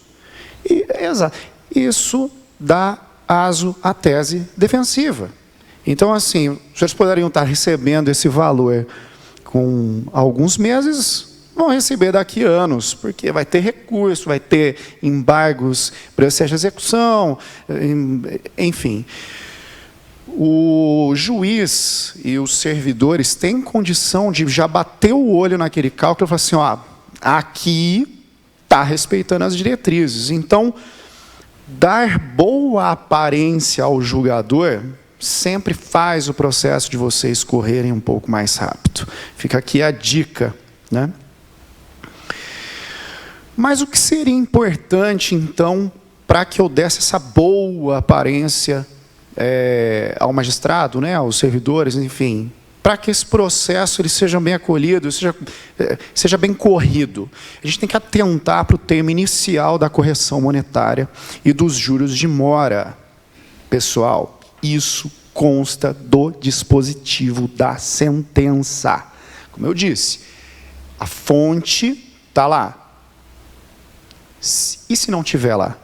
isso dá aso à tese defensiva. Então, assim, os senhores poderiam estar recebendo esse valor com alguns meses, vão receber daqui a anos, porque vai ter recurso, vai ter embargos para excesso de execução, enfim. o juiz e os servidores têm condição de já bater o olho naquele cálculo e falar assim, ó, aqui está respeitando as diretrizes. Então, dar boa aparência ao julgador sempre faz o processo de vocês correrem um pouco mais rápido. Fica aqui a dica, né? Mas o que seria importante, então, para que eu desse essa boa aparência ao magistrado, né, aos servidores, enfim, para que esse processo ele seja bem acolhido, seja bem corrido? A gente tem que atentar para o termo inicial da correção monetária e dos juros de mora. Pessoal, isso consta do dispositivo da sentença. Como eu disse, a fonte está lá. E se não tiver lá?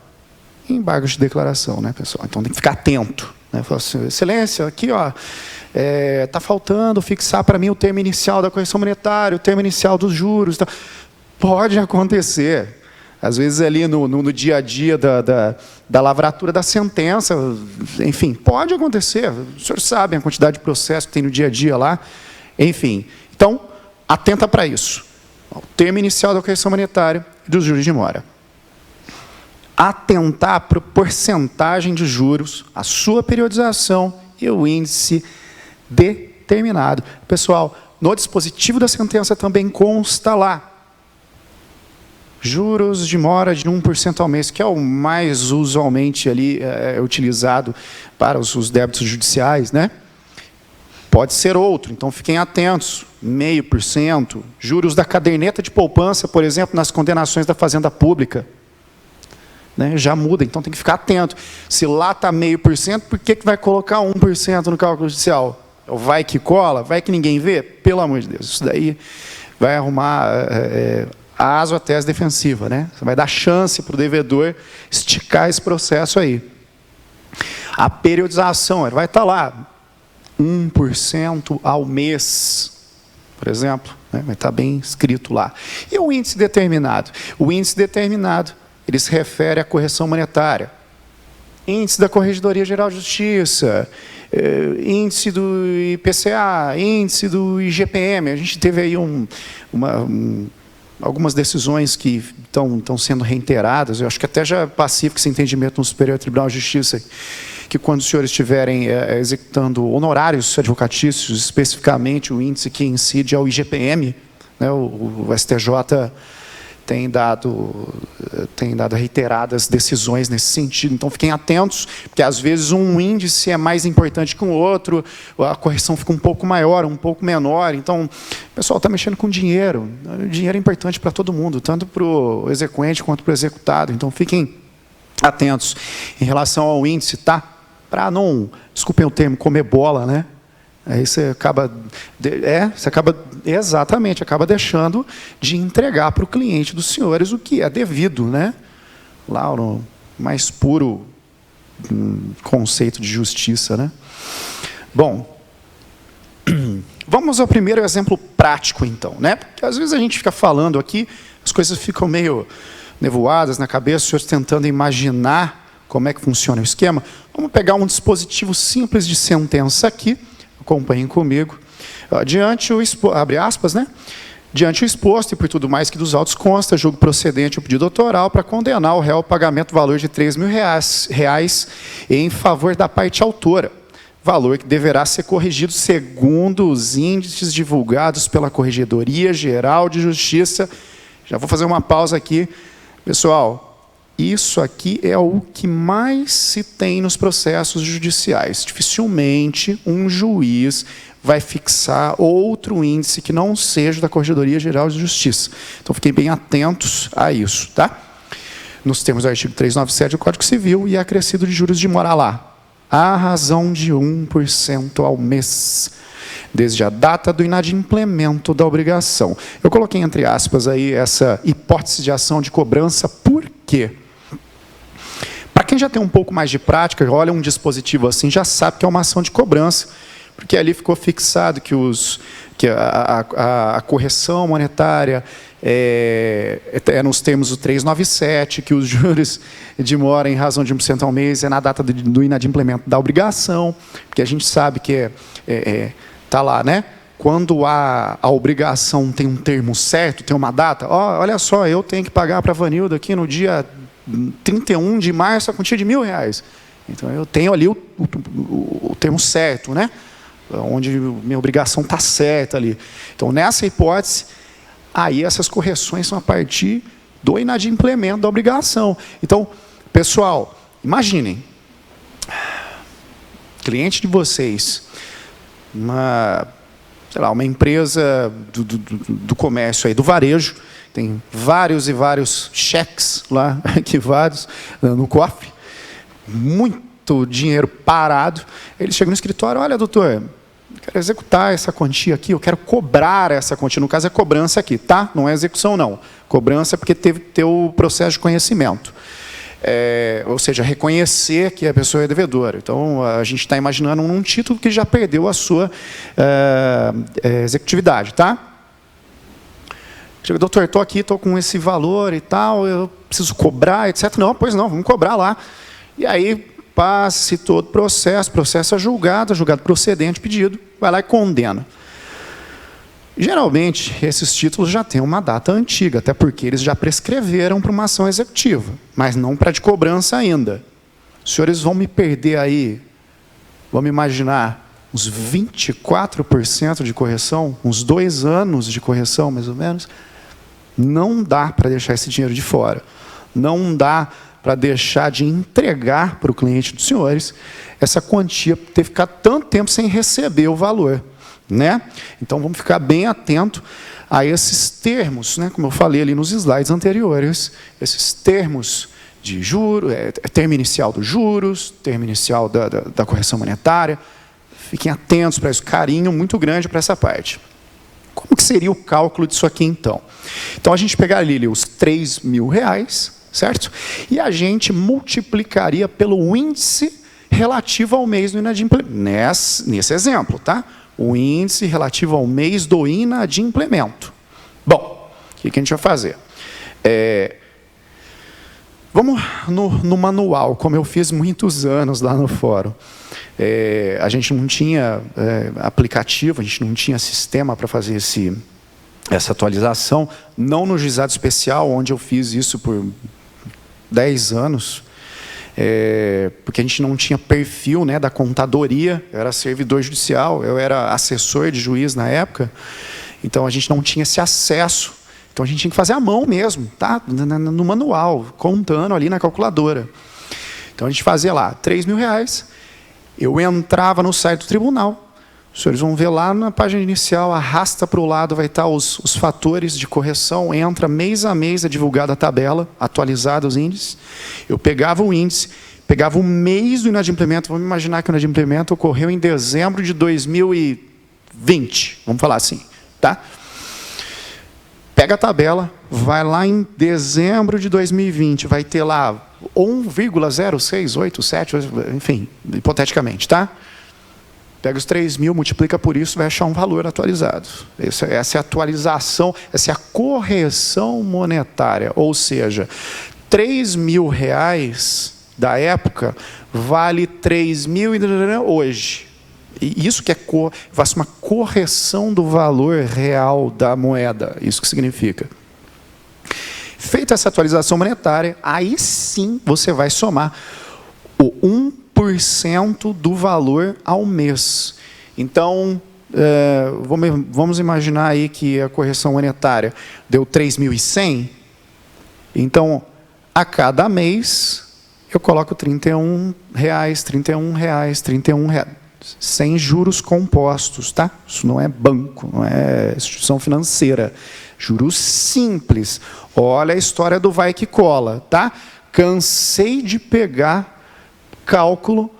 Embargo de declaração, né, pessoal? Então tem que ficar atento, né? Fala assim, excelência, aqui, ó, está faltando fixar para mim o termo inicial da correção monetária, o termo inicial dos juros. Tá. Pode acontecer. Às vezes ali no dia a dia da lavratura da sentença, enfim, pode acontecer. Os senhores sabem a quantidade de processo que tem no dia a dia lá. Enfim, então, atenta para isso. O termo inicial da correção monetária e dos juros de mora. Atentar para a porcentagem de juros, a sua periodização e o índice determinado. Pessoal, no dispositivo da sentença também consta lá juros de mora de 1% ao mês, que é o mais usualmente ali utilizado para os débitos judiciais, né? Pode ser outro, então fiquem atentos, 0,5%, juros da caderneta de poupança, por exemplo, nas condenações da Fazenda Pública. Né, já muda, então tem que ficar atento. Se lá está 0,5%, por que vai colocar 1% no cálculo judicial? Vai que cola? Vai que ninguém vê? Pelo amor de Deus, isso daí vai arrumar a aso a tese defensiva, né? Você vai dar chance para o devedor esticar esse processo aí. A periodização, vai estar lá, 1% ao mês, por exemplo, né? Vai estar bem escrito lá. E o índice determinado? O índice determinado, ele se refere à correção monetária. Índice da Corregedoria Geral de Justiça, índice do IPCA, índice do IGPM. A gente teve aí algumas decisões que estão sendo reiteradas. Eu acho que até já é pacífico esse entendimento no Superior Tribunal de Justiça, que quando os senhores estiverem executando honorários advocatícios, especificamente o índice que incide ao IGPM, né, o STJ tem dado reiteradas decisões nesse sentido. Então, fiquem atentos, porque às vezes um índice é mais importante que o outro, a correção fica um pouco maior, um pouco menor. Então, o pessoal está mexendo com dinheiro. O dinheiro é importante para todo mundo, tanto para o exequente quanto para o executado. Então, fiquem atentos em relação ao índice, tá? Para não, desculpem o termo, comer bola, né? Aí você acaba acaba deixando de entregar para o cliente dos senhores o que é devido, né? Lá no mais puro conceito de justiça, né? Bom, vamos ao primeiro exemplo prático, então, né? Porque às vezes a gente fica falando aqui, as coisas ficam meio nevoadas na cabeça, os senhores tentando imaginar como é que funciona o esquema. Vamos pegar um dispositivo simples de sentença aqui. Acompanhem comigo. Abre aspas, né? Diante o exposto e por tudo mais que dos autos consta, julgo procedente o pedido autoral para condenar o réu ao pagamento do valor de R$3.000 em favor da parte autora, valor que deverá ser corrigido segundo os índices divulgados pela Corregedoria Geral de Justiça. Já vou fazer uma pausa aqui. Pessoal, isso aqui é o que mais se tem nos processos judiciais. Dificilmente um juiz vai fixar outro índice que não seja da Corregedoria Geral de Justiça. Então, fiquem bem atentos a isso, tá? Nos termos do artigo 397 do Código Civil e acrescido de juros de mora lá, à razão de 1% ao mês, desde a data do inadimplemento da obrigação. Eu coloquei entre aspas aí essa hipótese de ação de cobrança, por quê? Para quem já tem um pouco mais de prática, olha um dispositivo assim, já sabe que é uma ação de cobrança, porque ali ficou fixado que a correção monetária é nos termos do 397, que os juros de mora em razão de 1% ao mês é na data do inadimplemento da obrigação, porque a gente sabe que está lá, né? Quando a obrigação tem um termo certo, tem uma data, olha só, eu tenho que pagar para a Vanilda aqui no dia 31 de março a quantia de R$1.000. Então, eu tenho ali o termo certo, né? Onde minha obrigação está certa ali. Então, nessa hipótese, aí essas correções são a partir do inadimplemento da obrigação. Então, pessoal, imaginem, cliente de vocês, uma empresa do comércio, aí, do varejo, tem vários e vários cheques lá, arquivados no cofre, muito dinheiro parado. Ele chega no escritório, olha, doutor, eu quero executar essa quantia aqui, eu quero cobrar essa quantia. No caso, é cobrança aqui, tá? Não é execução, não. Cobrança é porque teve que ter o processo de conhecimento. Ou seja, reconhecer que a pessoa é devedora. Então, a gente está imaginando um título que já perdeu a sua executividade, tá? Chega, doutor, estou aqui, estou com esse valor e tal, eu preciso cobrar, etc. Não, pois não, vamos cobrar lá. E aí, passa-se todo o processo é julgado procedente, pedido, vai lá e condena. Geralmente, esses títulos já têm uma data antiga, até porque eles já prescreveram para uma ação executiva, mas não para de cobrança ainda. Os senhores vão me perder aí, vamos imaginar, uns 24% de correção, uns 2 anos de correção, mais ou menos. Não dá para deixar esse dinheiro de fora. Não dá para deixar de entregar para o cliente dos senhores essa quantia, ter ficado tanto tempo sem receber o valor, né? Então, vamos ficar bem atento a esses termos, né? Como eu falei ali nos slides anteriores, esses termos de juros, termo inicial dos juros, termo inicial da correção monetária. Fiquem atentos para isso, carinho muito grande para essa parte. Como que seria o cálculo disso aqui, então? Então, a gente pegaria ali os R$3.000, certo? E a gente multiplicaria pelo índice relativo ao mês do inadimplemento. Nesse exemplo, tá? O índice relativo ao mês do inadimplemento. Bom, o que a gente vai fazer? Vamos no manual, como eu fiz muitos anos lá no fórum. A gente não tinha aplicativo, a gente não tinha sistema para fazer essa atualização, não no juizado especial, onde eu fiz isso por 10 anos, porque a gente não tinha perfil, né, da contadoria, eu era servidor judicial, eu era assessor de juiz na época, então a gente não tinha esse acesso, então a gente tinha que fazer à mão mesmo, tá? No manual, contando ali na calculadora. Então a gente fazia lá, R$3.000, eu entrava no site do tribunal, os senhores vão ver lá na página inicial, arrasta para o lado, vai estar os fatores de correção, entra mês a mês, é divulgada a tabela, atualizada os índices. Eu pegava o índice, pegava o mês do inadimplemento, vamos imaginar que o inadimplemento ocorreu em dezembro de 2020, vamos falar assim, tá? Pega a tabela, vai lá em dezembro de 2020, vai ter lá 1,0687, enfim, hipoteticamente, tá? Pega os 3.000, multiplica por isso, vai achar um valor atualizado. Essa é a atualização, essa é a correção monetária. Ou seja, R$3.000 da época vale 3.000 hoje. E isso que faz uma correção do valor real da moeda. Isso que significa. Feita essa atualização monetária, aí sim você vai somar o 1% do valor ao mês. Então, vamos imaginar aí que a correção monetária deu 3.100. Então, a cada mês, eu coloco R$31, R$31, sem juros compostos, tá? Isso não é banco, não é instituição financeira. Juros simples. Olha a história do vai que cola, tá? Cansei de pegar cálculo,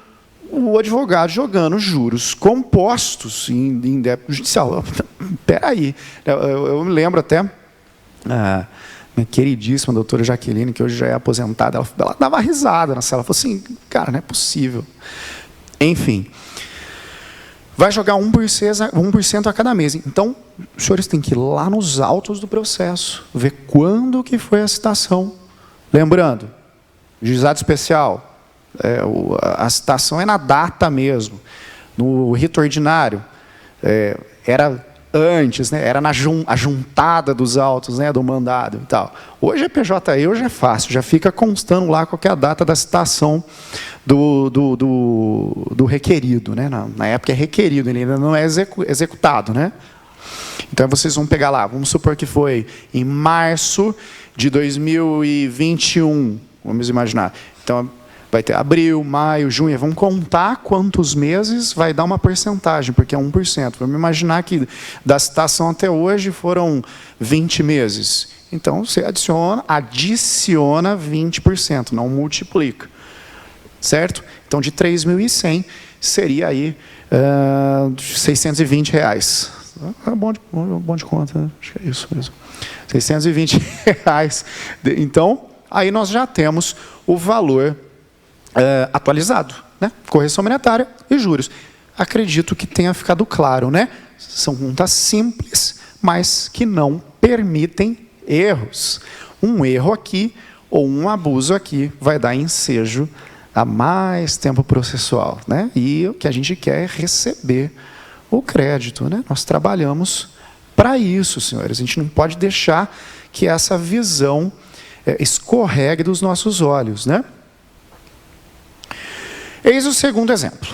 o advogado jogando juros compostos em débito judicial. Espera aí. Eu me lembro até, minha queridíssima doutora Jaqueline, que hoje já é aposentada, ela dava risada na sala. Ela falou assim, cara, não é possível. Enfim, vai jogar 1% a cada mês. Então, os senhores têm que ir lá nos autos do processo, ver quando que foi a citação. Lembrando, juizado especial, a citação é na data mesmo. No rito ordinário, era antes, né? Era a juntada dos autos, né? Do mandado e tal. Hoje é PJE, hoje é fácil, já fica constando lá qual que é a data da citação do requerido, né? Na época é requerido, ele ainda não é executado, né? Então vocês vão pegar lá, vamos supor que foi em março de 2021, vamos imaginar. Então vai ter abril, maio, junho, vamos contar quantos meses vai dar uma porcentagem, porque é 1%. Vamos imaginar que da citação até hoje foram 20 meses. Então você adiciona 20%, não multiplica. Certo? Então de 3.100 seria aí R$620. É bom de conta, né? Acho que é isso mesmo. R$620. Então, aí nós já temos o valor atualizado, né? Correção monetária e juros. Acredito que tenha ficado claro, né? São contas simples, mas que não permitem erros. Um erro aqui ou um abuso aqui vai dar ensejo a mais tempo processual, né? E o que a gente quer é receber o crédito, né? Nós trabalhamos para isso, senhores. A gente não pode deixar que essa visão escorregue dos nossos olhos, né? Eis o segundo exemplo.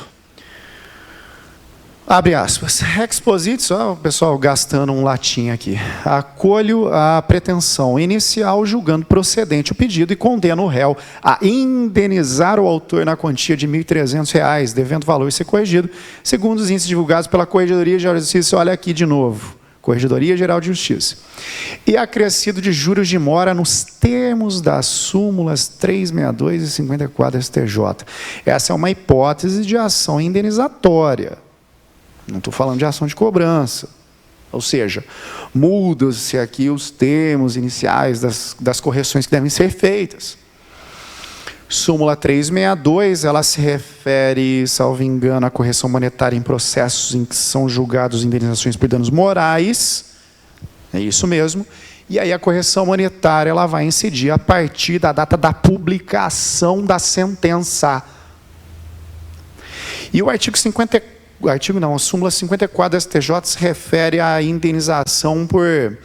Abre aspas. Exposit, só o pessoal gastando um latim aqui. Acolho a pretensão inicial julgando procedente o pedido e condeno o réu a indenizar o autor na quantia de R$ 1.300, devendo o valor ser corrigido, segundo os índices divulgados pela Corregedoria Geral de Justiça. Olha aqui de novo. Corregedoria Geral de Justiça. E acrescido de juros de mora nos termos das súmulas 362 e 54 STJ. Essa é uma hipótese de ação indenizatória. Não estou falando de ação de cobrança. Ou seja, muda-se aqui os termos iniciais das correções que devem ser feitas. Súmula 362, ela se refere, salvo engano, à correção monetária em processos em que são julgados indenizações por danos morais. É isso mesmo. E aí a correção monetária ela vai incidir a partir da data da publicação da sentença. E o artigo 54, a súmula 54 da STJ se refere à indenização por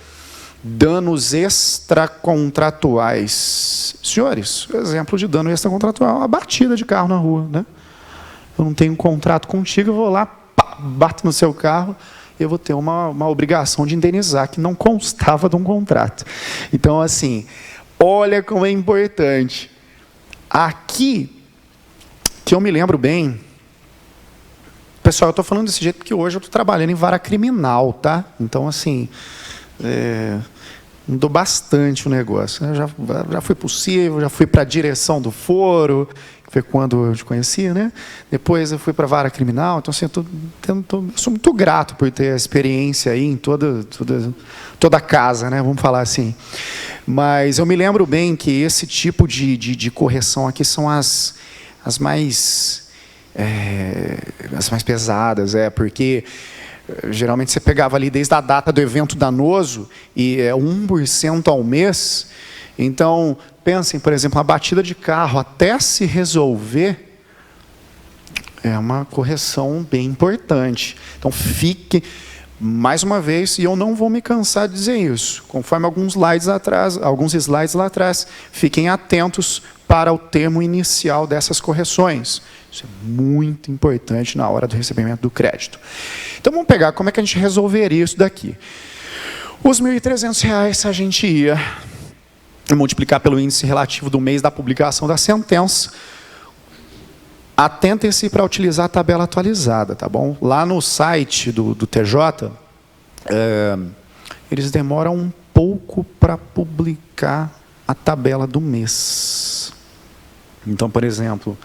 danos extracontratuais. Senhores, exemplo de dano extracontratual é uma batida de carro na rua, né? Eu não tenho um contrato contigo, eu vou lá, pá, bato no seu carro, eu vou ter uma obrigação de indenizar que não constava de um contrato. Então, assim, olha como é importante. Aqui, que eu me lembro bem, pessoal, eu estou falando desse jeito porque hoje eu estou trabalhando em vara criminal, tá? Então, assim, mudou bastante o negócio. Já foi possível, já fui para a direção do foro, que foi quando eu te conhecia, né? Depois eu fui para a vara criminal. Então, assim, eu sou muito grato por ter a experiência aí em toda a casa, né? Vamos falar assim. Mas eu me lembro bem que esse tipo de correção aqui são as mais pesadas, porque geralmente você pegava ali desde a data do evento danoso e 1% ao mês. Então, pensem, por exemplo, a batida de carro até se resolver é uma correção bem importante. Então, fique, mais uma vez, e eu não vou me cansar de dizer isso, conforme alguns slides lá atrás, fiquem atentos para o termo inicial dessas correções. Isso é muito importante na hora do recebimento do crédito. Então, vamos pegar como é que a gente resolveria isso daqui. Os R$ 1.300 a gente ia multiplicar pelo índice relativo do mês da publicação da sentença. Atentem-se para utilizar a tabela atualizada, tá bom? Lá no site do TJ, eles demoram um pouco para publicar a tabela do mês. Então, por exemplo,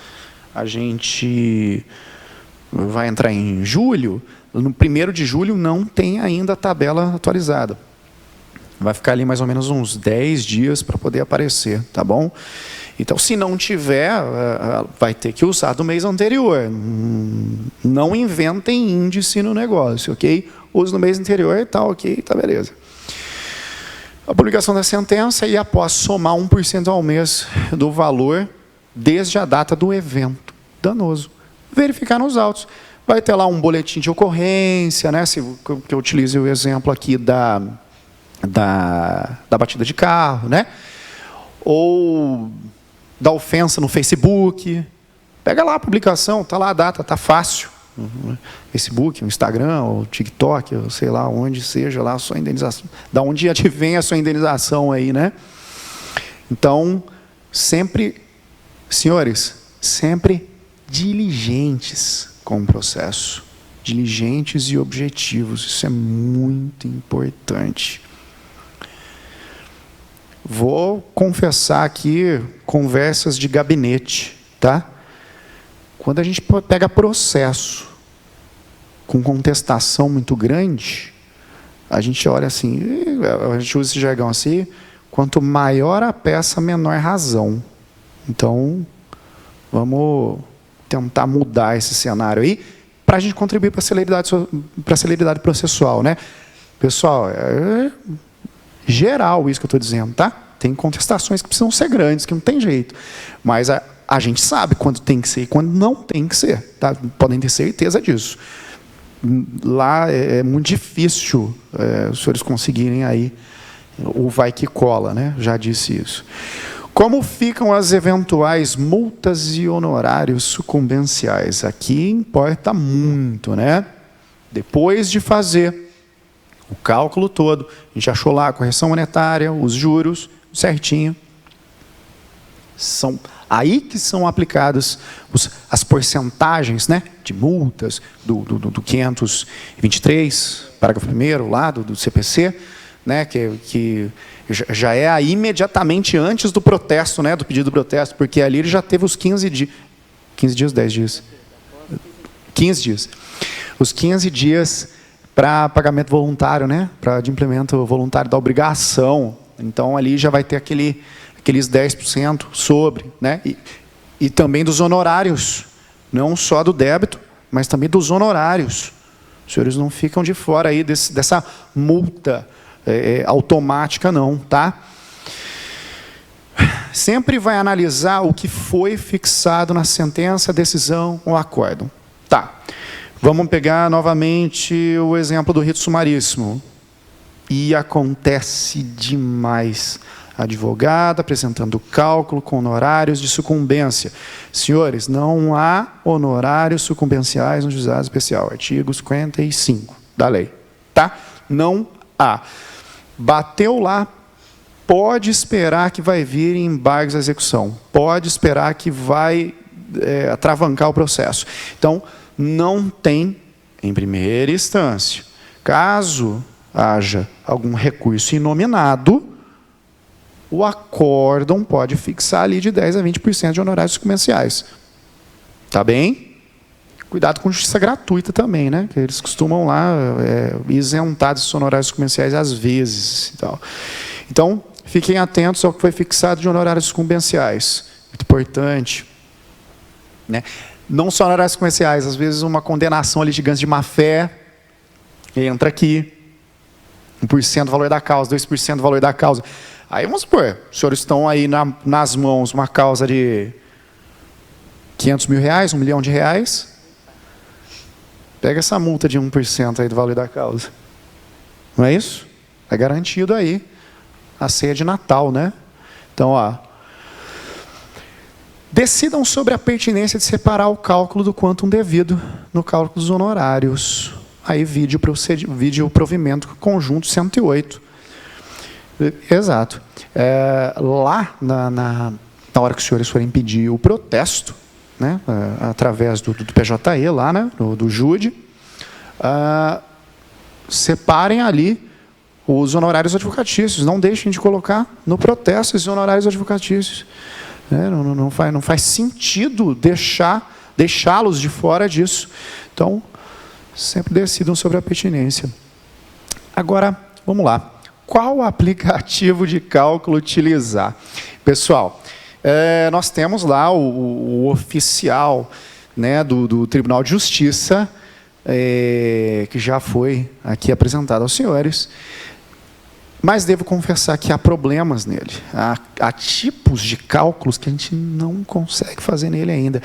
a gente vai entrar em julho, no 1º de julho não tem ainda a tabela atualizada. Vai ficar ali mais ou menos uns 10 dias para poder aparecer, tá bom? Então, se não tiver, vai ter que usar do mês anterior. Não inventem índice no negócio, ok? Use no mês anterior e tá ok, tá beleza. A publicação da sentença e após somar 1% ao mês do valor desde a data do evento danoso. Verificar nos autos. Vai ter lá um boletim de ocorrência, né? Se eu utilize o exemplo aqui da batida de carro, né? Ou da ofensa no Facebook. Pega lá a publicação, tá lá a data, tá fácil. Facebook, Instagram, ou TikTok, ou sei lá, onde seja lá a sua indenização. Da onde advém a sua indenização aí, né? Então, sempre, senhores, sempre diligentes com o processo. Diligentes e objetivos. Isso é muito importante. Vou confessar aqui conversas de gabinete, tá? Quando a gente pega processo com contestação muito grande, a gente olha assim, a gente usa esse jargão assim, quanto maior a peça, menor razão. Então, vamos tentar mudar esse cenário aí, para a gente contribuir para a celeridade processual, né? Pessoal, é geral isso que eu estou dizendo, tá? Tem contestações que precisam ser grandes, que não tem jeito. Mas a gente sabe quando tem que ser e quando não tem que ser, tá? Podem ter certeza disso. Lá é muito difícil os senhores conseguirem aí o vai que cola, né? Já disse isso. Como ficam as eventuais multas e honorários sucumbenciais? Aqui importa muito, né? Depois de fazer o cálculo todo, a gente achou lá a correção monetária, os juros, certinho. São aí que são aplicadas as porcentagens, né, de multas do 523, parágrafo 1º, lá do CPC, né, que já é aí imediatamente antes do protesto, né, do pedido do protesto, porque ali ele já teve os 15 dias. 15 dias, 10 dias? 15 dias. Os 15 dias para pagamento voluntário, né, de implemento voluntário da obrigação. Então, ali já vai ter aqueles 10% sobre, né, e também dos honorários, não só do débito, mas também dos honorários. Os senhores não ficam de fora aí dessa multa automática, não, tá? Sempre vai analisar o que foi fixado na sentença, decisão ou acórdão. Tá. Vamos pegar novamente o exemplo do rito sumaríssimo. E acontece demais. Advogado apresentando cálculo com honorários de sucumbência. Senhores, não há honorários sucumbenciais no juizado especial. Artigo 55 da lei. Tá? Não há. Bateu lá, pode esperar que vai vir embargos à execução. Pode esperar que vai atravancar o processo. Então, não tem, em primeira instância, caso haja algum recurso inominado, o acórdão pode fixar ali de 10% a 20% de honorários sucumbenciais. Tá bem? Cuidado com justiça gratuita também, né? Que eles costumam lá isentar desses honorários sucumbenciais às vezes. E tal. Então, fiquem atentos ao que foi fixado de honorários sucumbenciais. Muito importante. Né? Não só honorários sucumbenciais, às vezes uma condenação a litigância de má-fé entra aqui. 1% do valor da causa, 2% do valor da causa. Aí vamos supor, os senhores estão aí nas mãos uma causa de 500 mil reais, R$1 milhão. Pega essa multa de 1% aí do valor da causa. Não é isso? É garantido aí a ceia de Natal, né? Então, ó. Decidam sobre a pertinência de separar o cálculo do quantum devido no cálculo dos honorários. Aí, vide o provimento conjunto 108. Exato. Lá, na hora que os senhores forem pedir o protesto, né, através do PJE, lá, né, do JUDE, separem ali os honorários advocatícios. Não deixem de colocar no protesto esses honorários advocatícios. Não faz sentido deixá-los de fora disso. Então, sempre decidam sobre a pertinência. Agora, vamos lá. Qual aplicativo de cálculo utilizar? Pessoal, nós temos lá o oficial, né, do Tribunal de Justiça, que já foi aqui apresentado aos senhores, mas devo confessar que há problemas nele. Há tipos de cálculos que a gente não consegue fazer nele ainda.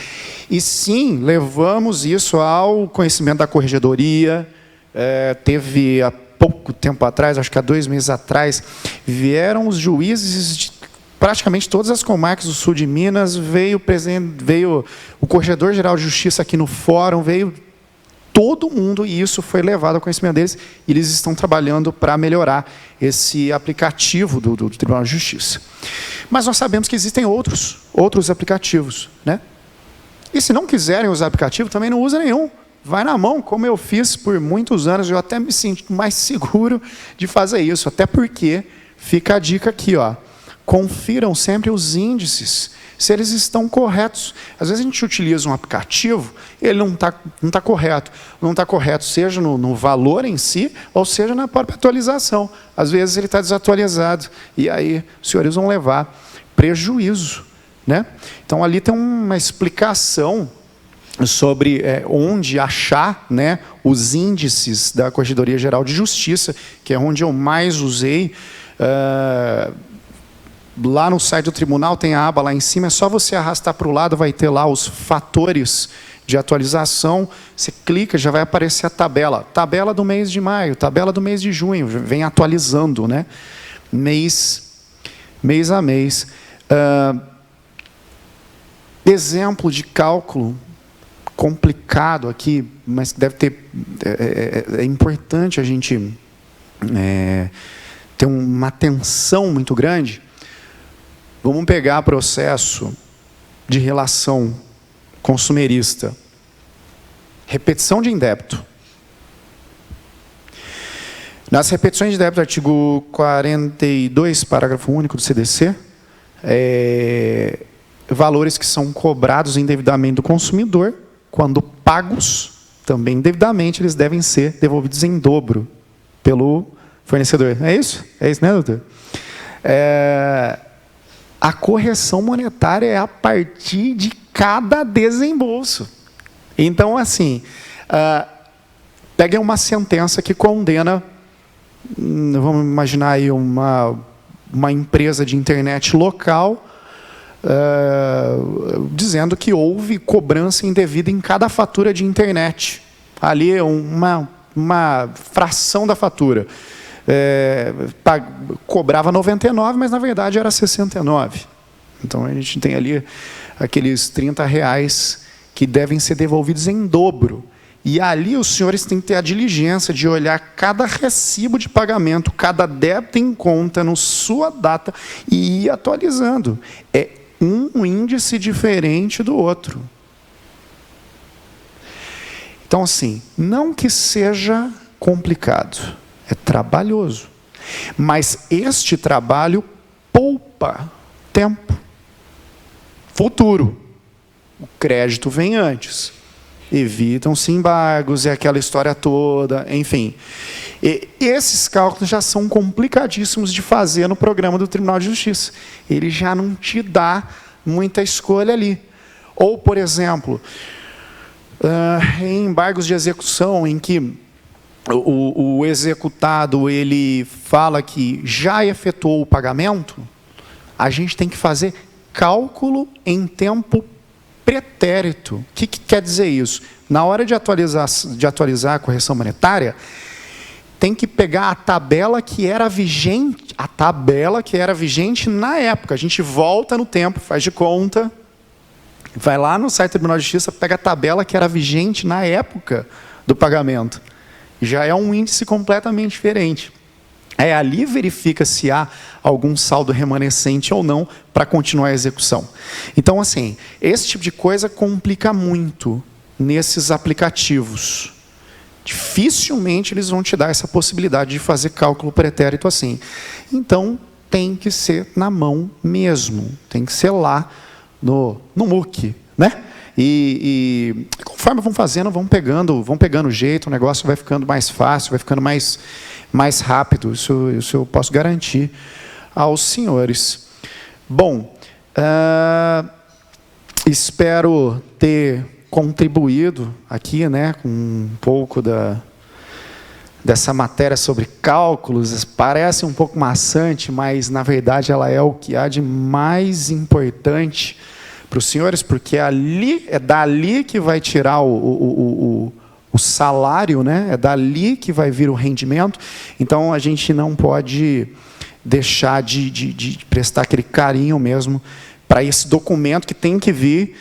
E sim, levamos isso ao conhecimento da corregedoria. Teve há pouco tempo atrás, acho que há 2 meses atrás, vieram os juízes de praticamente todas as comarcas do sul de Minas, veio o Corregedor-Geral de Justiça aqui no fórum, veio todo mundo, e isso foi levado ao conhecimento deles, e eles estão trabalhando para melhorar esse aplicativo do Tribunal de Justiça. Mas nós sabemos que existem outros aplicativos, né? E se não quiserem usar aplicativo, também não usa nenhum. Vai na mão, como eu fiz por muitos anos, eu até me sinto mais seguro de fazer isso, até porque fica a dica aqui, ó. Confiram sempre os índices, se eles estão corretos. Às vezes a gente utiliza um aplicativo, ele não está correto. Não está correto, seja no valor em si, ou seja na própria atualização. Às vezes ele está desatualizado, e aí os senhores vão levar prejuízo, né? Então ali tem uma explicação sobre onde achar, né, os índices da Corregedoria Geral de Justiça, que é onde eu mais usei. Lá no site do tribunal tem a aba lá em cima, é só você arrastar para o lado, vai ter lá os fatores de atualização, você clica, já vai aparecer a tabela. Tabela do mês de maio, tabela do mês de junho, vem atualizando, né? Mês a mês. Exemplo de cálculo complicado aqui, mas deve ter... É importante a gente ter uma atenção muito grande. Vamos pegar processo de relação consumerista. Repetição de indébito. Nas repetições de débito, artigo 42, parágrafo único do CDC, valores que são cobrados indevidamente do consumidor, quando pagos também indevidamente, eles devem ser devolvidos em dobro pelo fornecedor. É isso? É isso, né, doutor? A correção monetária é a partir de cada desembolso. Então, assim, peguem uma sentença que condena, vamos imaginar aí uma empresa de internet local, dizendo que houve cobrança indevida em cada fatura de internet. Ali é uma fração da fatura. Cobrava 99, mas na verdade era 69. Então a gente tem ali aqueles R$30 que devem ser devolvidos em dobro. E ali os senhores têm que ter a diligência de olhar cada recibo de pagamento, cada débito em conta, na sua data, e ir atualizando. É um índice diferente do outro. Então, assim, não que seja complicado, é trabalhoso. Mas este trabalho poupa tempo. Futuro. O crédito vem antes. Evitam-se embargos e aquela história toda, enfim. E esses cálculos já são complicadíssimos de fazer no programa do Tribunal de Justiça. Ele já não te dá muita escolha ali. Ou, por exemplo, em embargos de execução, em que o executado ele fala que já efetuou o pagamento, a gente tem que fazer cálculo em tempo pretérito. O que quer dizer isso? Na hora de atualizar a correção monetária, tem que pegar a tabela que era vigente, na época. A gente volta no tempo, faz de conta, vai lá no site do Tribunal de Justiça, pega a tabela que era vigente na época do pagamento. Já é um índice completamente diferente. Ali verifica se há algum saldo remanescente ou não para continuar a execução. Então, assim, esse tipo de coisa complica muito nesses aplicativos. Dificilmente eles vão te dar essa possibilidade de fazer cálculo pretérito assim. Então, tem que ser na mão mesmo. Tem que ser lá no MOOC, né? E conforme vão fazendo, vão pegando o jeito, o negócio vai ficando mais fácil, vai ficando mais rápido. Isso eu posso garantir aos senhores. Bom, Espero ter contribuído aqui, né, com um pouco dessa matéria sobre cálculos. Parece um pouco maçante, mas, na verdade, ela é o que há de mais importante para os senhores, porque é dali que vai tirar o salário, né? É dali que vai vir o rendimento. Então, a gente não pode deixar de prestar aquele carinho mesmo para esse documento que tem que vir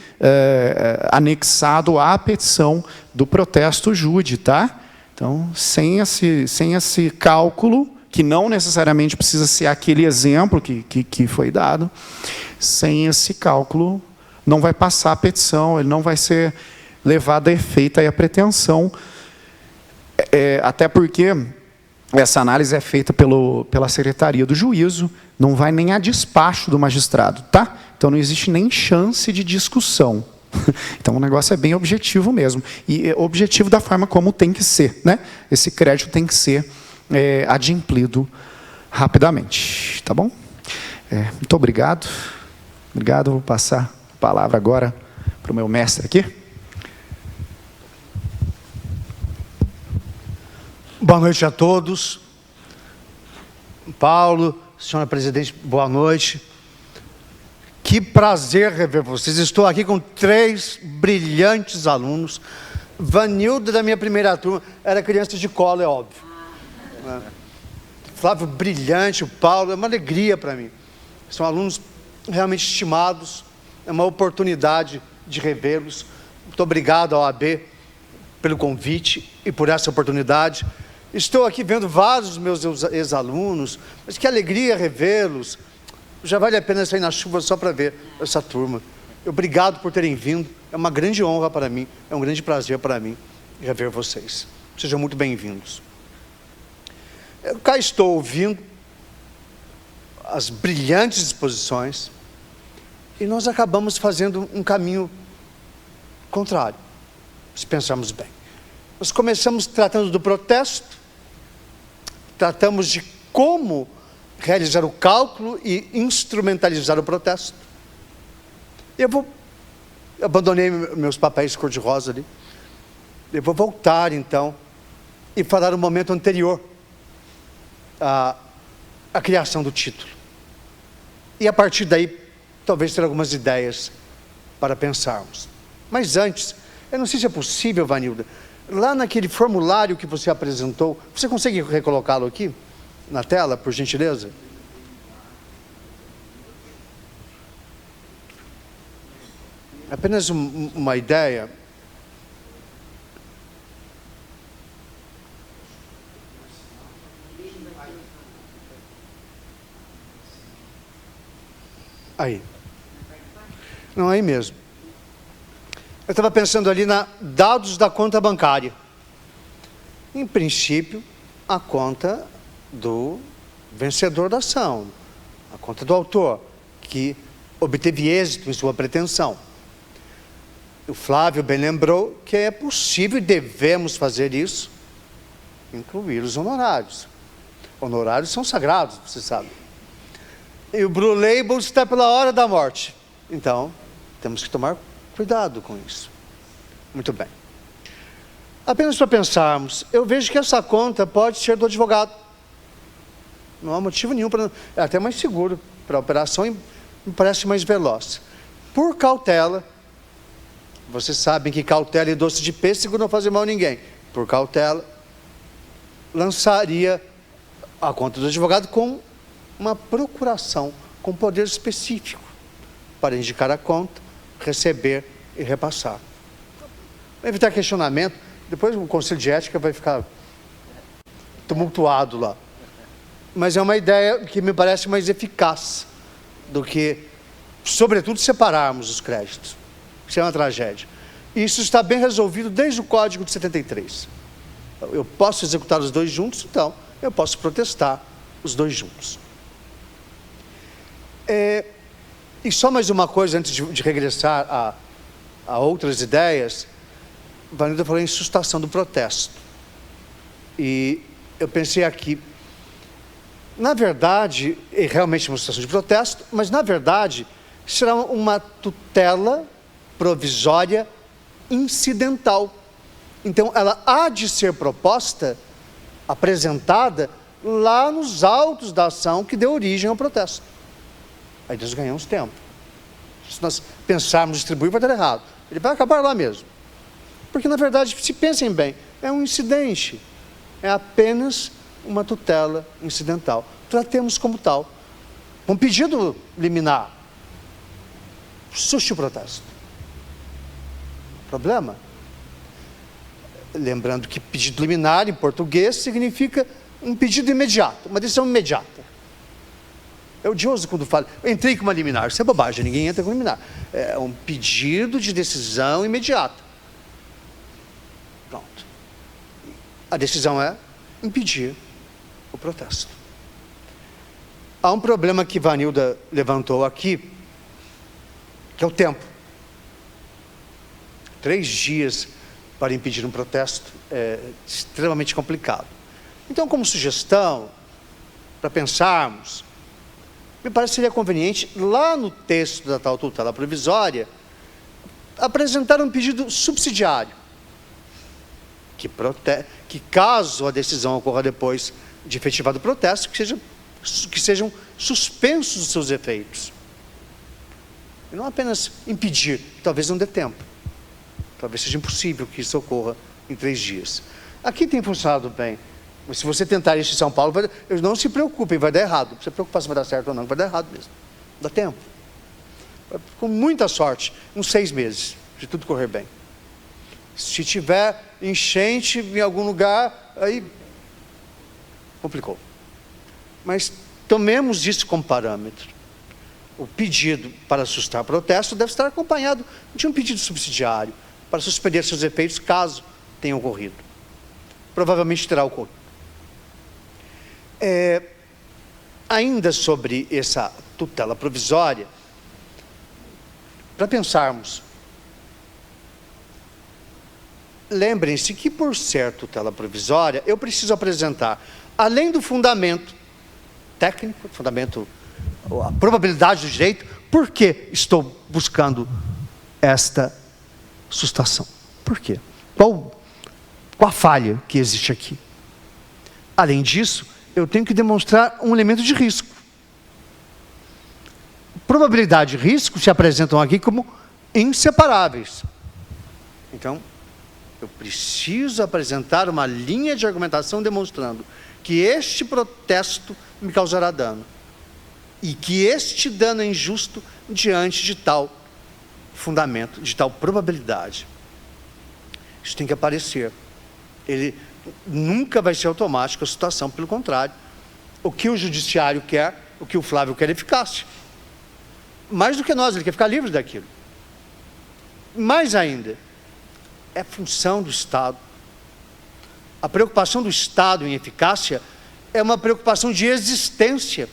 anexado à petição do protesto júri, tá? Então, sem esse cálculo, que não necessariamente precisa ser aquele exemplo que foi dado, sem esse cálculo, não vai passar a petição, ele não vai ser levado a efeito aí a pretensão, até porque essa análise é feita pela Secretaria do Juízo, não vai nem a despacho do magistrado, tá? Então, não existe nem chance de discussão. Então, o negócio é bem objetivo mesmo. E objetivo da forma como tem que ser, né? Esse crédito tem que ser adimplido rapidamente, tá bom? Muito obrigado. Obrigado, vou passar a palavra agora para o meu mestre aqui. Boa noite a todos. Paulo, senhora presidente, boa noite. Que prazer rever vocês. Estou aqui com 3 brilhantes alunos. Vanilda, da minha primeira turma, era criança de colo, é óbvio. Flávio, brilhante, o Paulo, é uma alegria para mim. São alunos realmente estimados, é uma oportunidade de revê-los. Muito obrigado ao AB pelo convite e por essa oportunidade. Estou aqui vendo vários dos meus ex-alunos, mas que alegria revê-los. Já vale a pena sair na chuva só para ver essa turma. Obrigado por terem vindo, é uma grande honra para mim, é um grande prazer para mim rever vocês. Sejam muito bem-vindos. Eu cá estou ouvindo as brilhantes exposições e nós acabamos fazendo um caminho contrário, se pensarmos bem. Nós começamos tratando do protesto, tratamos de como realizar o cálculo e instrumentalizar o protesto. Eu abandonei meus papéis cor-de-rosa ali. Eu vou voltar, então, e falar o momento anterior à criação do título. E, a partir daí, talvez ter algumas ideias para pensarmos. Mas antes, eu não sei se é possível, Vanilda, lá naquele formulário que você apresentou, você consegue recolocá-lo aqui na tela, por gentileza? Apenas uma ideia. Aí. Não, aí mesmo. Eu estava pensando ali na dados da conta bancária. Em princípio, a conta do vencedor da ação, a conta do autor, que obteve êxito em sua pretensão. O Flávio bem lembrou que é possível e devemos fazer isso, incluir os honorários. Honorários são sagrados, você sabe. E o Blue Label está pela hora da morte. Então, temos que tomar cuidado com isso. Muito bem. Apenas para pensarmos, eu vejo que essa conta pode ser do advogado. Não há motivo nenhum para... É até mais seguro para a operação e me parece mais veloz. Por cautela, vocês sabem que cautela e doce de pêssego não fazem mal a ninguém. Por cautela, lançaria a conta do advogado com uma procuração, com poder específico, para indicar a conta, receber e repassar. Para evitar questionamento, depois o Conselho de Ética vai ficar tumultuado lá. Mas é uma ideia que me parece mais eficaz do que, sobretudo, separarmos os créditos. Isso é uma tragédia. E isso está bem resolvido desde o Código de 73. Eu posso executar os dois juntos, então eu posso protestar os dois juntos. E só mais uma coisa, antes de regressar a outras ideias. Vanilda falou em sustação do protesto. E eu pensei aqui, na verdade, é realmente uma sustação de protesto, mas na verdade, será uma tutela provisória incidental. Então, ela há de ser proposta, apresentada, lá nos autos da ação que deu origem ao protesto. Aí nós ganhamos tempo. Se nós pensarmos distribuir, vai dar errado. Ele vai acabar lá mesmo. Porque, na verdade, se pensem bem, é um incidente. É apenas uma tutela incidental. Tratemos como tal. Um pedido liminar. Suste o protesto. Problema? Lembrando que pedido liminar, em português, significa um pedido imediato, uma decisão imediata. É odioso quando fala, eu entrei com uma liminar. Isso é bobagem, ninguém entra com liminar. É um pedido de decisão imediata. Pronto. A decisão é impedir o protesto. Há um problema que Vanilda levantou aqui, que é o tempo. 3 dias para impedir um protesto é extremamente complicado. Então, como sugestão, para pensarmos, me parece que seria conveniente, lá no texto da tal tutela provisória, apresentar um pedido subsidiário, que caso a decisão ocorra depois de efetivado o protesto, que sejam suspensos os seus efeitos. E não apenas impedir, talvez não dê tempo. Talvez seja impossível que isso ocorra em 3 dias. Aqui tem funcionado bem. Mas se você tentar isso em São Paulo, não se preocupem, vai dar errado. Não se preocupar se vai dar certo ou não, vai dar errado mesmo. Dá tempo. Com muita sorte, uns 6 meses, de tudo correr bem. Se tiver enchente em algum lugar, aí complicou. Mas tomemos isso como parâmetro. O pedido para sustar protesto deve estar acompanhado de um pedido subsidiário para suspender seus efeitos caso tenha ocorrido. Provavelmente terá ocorrido. Ainda sobre essa tutela provisória, para pensarmos, lembrem-se que por ser tutela provisória, eu preciso apresentar, além do fundamento técnico, a probabilidade do direito, por que estou buscando esta sustação? Por quê? Qual a falha que existe aqui? Além disso, eu tenho que demonstrar um elemento de risco. Probabilidade e risco se apresentam aqui como inseparáveis. Então, eu preciso apresentar uma linha de argumentação demonstrando que este protesto me causará dano e que este dano é injusto diante de tal fundamento, de tal probabilidade. Isso tem que aparecer. Ele nunca vai ser automático a situação, pelo contrário. O que o judiciário quer, o que o Flávio quer é eficácia. Mais do que nós, ele quer ficar livre daquilo. Mais ainda, é função do Estado. A preocupação do Estado em eficácia é uma preocupação de existência.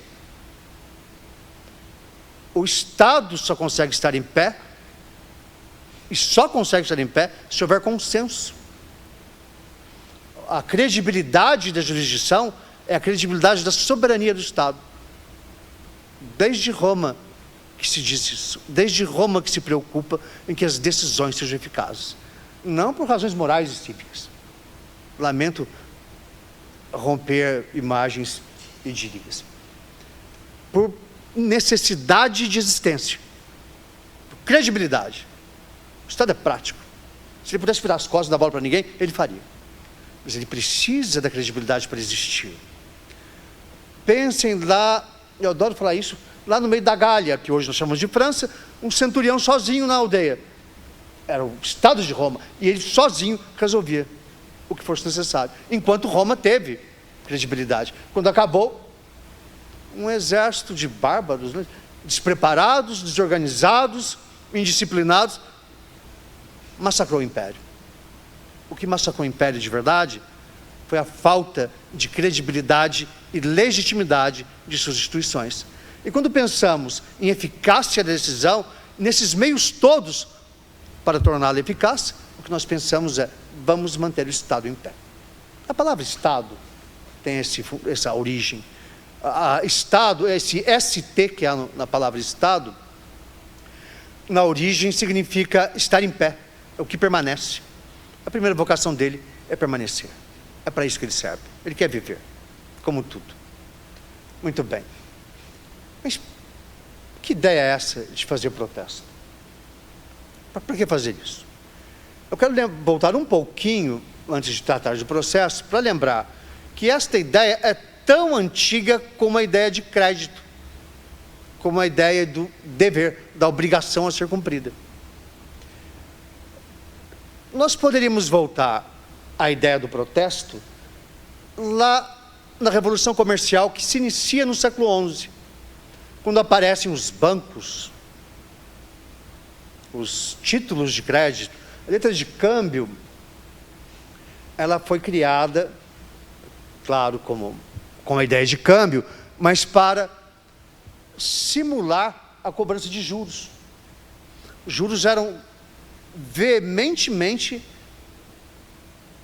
O Estado só consegue estar em pé, e só consegue estar em pé se houver consenso. A credibilidade da jurisdição é a credibilidade da soberania do Estado. Desde Roma que se diz isso, desde Roma que se preocupa em que as decisões sejam eficazes. Não por razões morais e cívicas. Lamento romper imagens idílicas. Por necessidade de existência. Por credibilidade. O Estado é prático. Se ele pudesse virar as costas e dar bola para ninguém, ele faria. Mas ele precisa da credibilidade para existir. Pensem lá, eu adoro falar isso, lá no meio da Gália, que hoje nós chamamos de França, um centurião sozinho na aldeia. Era o Estado de Roma, e ele sozinho resolvia o que fosse necessário, enquanto Roma teve credibilidade. Quando acabou, um exército de bárbaros, né, despreparados, desorganizados, indisciplinados, massacrou o império. O que massacrou o império de verdade foi a falta de credibilidade e legitimidade de suas instituições. E quando pensamos em eficácia da decisão, nesses meios todos para torná-la eficaz, o que nós pensamos é, vamos manter o Estado em pé. A palavra Estado tem essa origem. Estado, esse ST que há na palavra Estado, na origem, significa estar em pé, é o que permanece. A primeira vocação dele é permanecer. É para isso que ele serve. Ele quer viver, como tudo. Muito bem. Mas que ideia é essa de fazer protesto? Para que fazer isso? Eu quero voltar um pouquinho, antes de tratar do processo, para lembrar que esta ideia é tão antiga como a ideia de crédito, como a ideia do dever, da obrigação a ser cumprida. Nós poderíamos voltar à ideia do protesto lá na Revolução Comercial, que se inicia no século XI, quando aparecem os bancos, os títulos de crédito, a letra de câmbio, ela foi criada, claro, com a ideia de câmbio, mas para simular a cobrança de juros. Os juros eram veementemente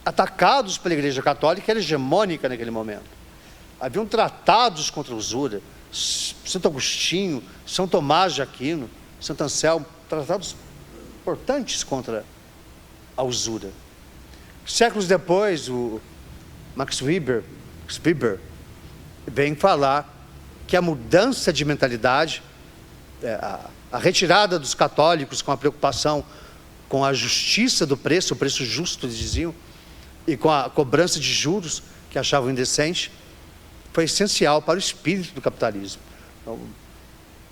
atacados pela Igreja Católica, que era hegemônica naquele momento. Haviam tratados contra a usura, Santo Agostinho, São Tomás de Aquino, Santo Anselmo, tratados importantes contra a usura. Séculos depois, o Max Weber vem falar que a mudança de mentalidade, a retirada dos católicos com a preocupação com a justiça do preço, o preço justo, eles diziam, e com a cobrança de juros, que achavam indecente, foi essencial para o espírito do capitalismo. Então,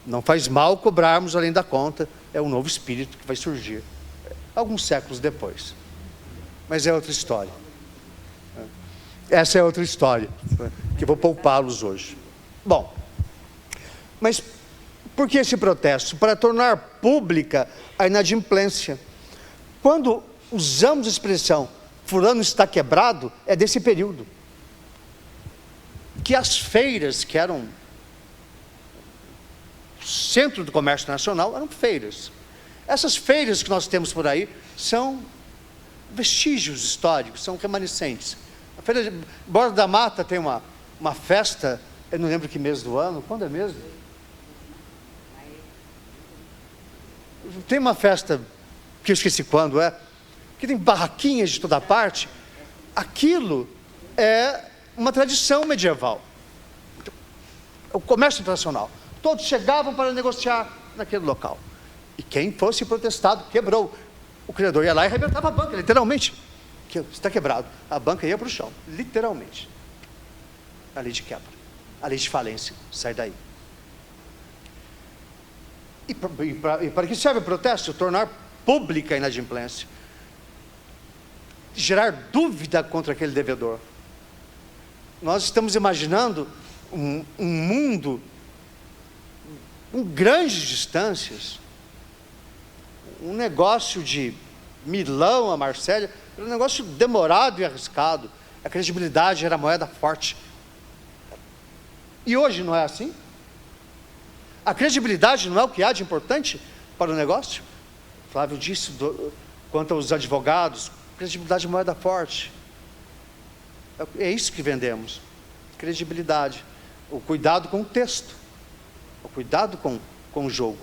não faz mal cobrarmos além da conta, é um novo espírito que vai surgir alguns séculos depois. Mas é outra história. Essa é outra história, que vou poupá-los hoje. Bom, mas por que esse protesto? Para tornar pública a inadimplência. Quando usamos a expressão fulano está quebrado, é desse período. Que as feiras, que eram centro do comércio nacional, eram feiras. Essas feiras que nós temos por aí são vestígios históricos, são remanescentes. A feira de Borda da Mata tem uma festa, eu não lembro que mês do ano, quando é mesmo? Tem uma festa, que eu esqueci quando é, que tem barraquinhas de toda parte. Aquilo é uma tradição medieval. O comércio internacional. Todos chegavam para negociar naquele local. E quem fosse protestado, quebrou. O criador ia lá e arrebentava a banca, literalmente. Está quebrado. A banca ia para o chão, literalmente. A lei de quebra. A lei de falência. Sai daí. E para que serve o protesto? Tornar pública a inadimplência. Gerar dúvida contra aquele devedor. Nós estamos imaginando um mundo com grandes distâncias, um negócio de Milão a Marsella, era um negócio demorado e arriscado. A credibilidade era a moeda forte. E hoje não é assim? A credibilidade não é o que há de importante para o negócio? Flávio disse quanto aos advogados, credibilidade é moeda forte. É isso que vendemos, credibilidade. O cuidado com o texto, o cuidado com o jogo.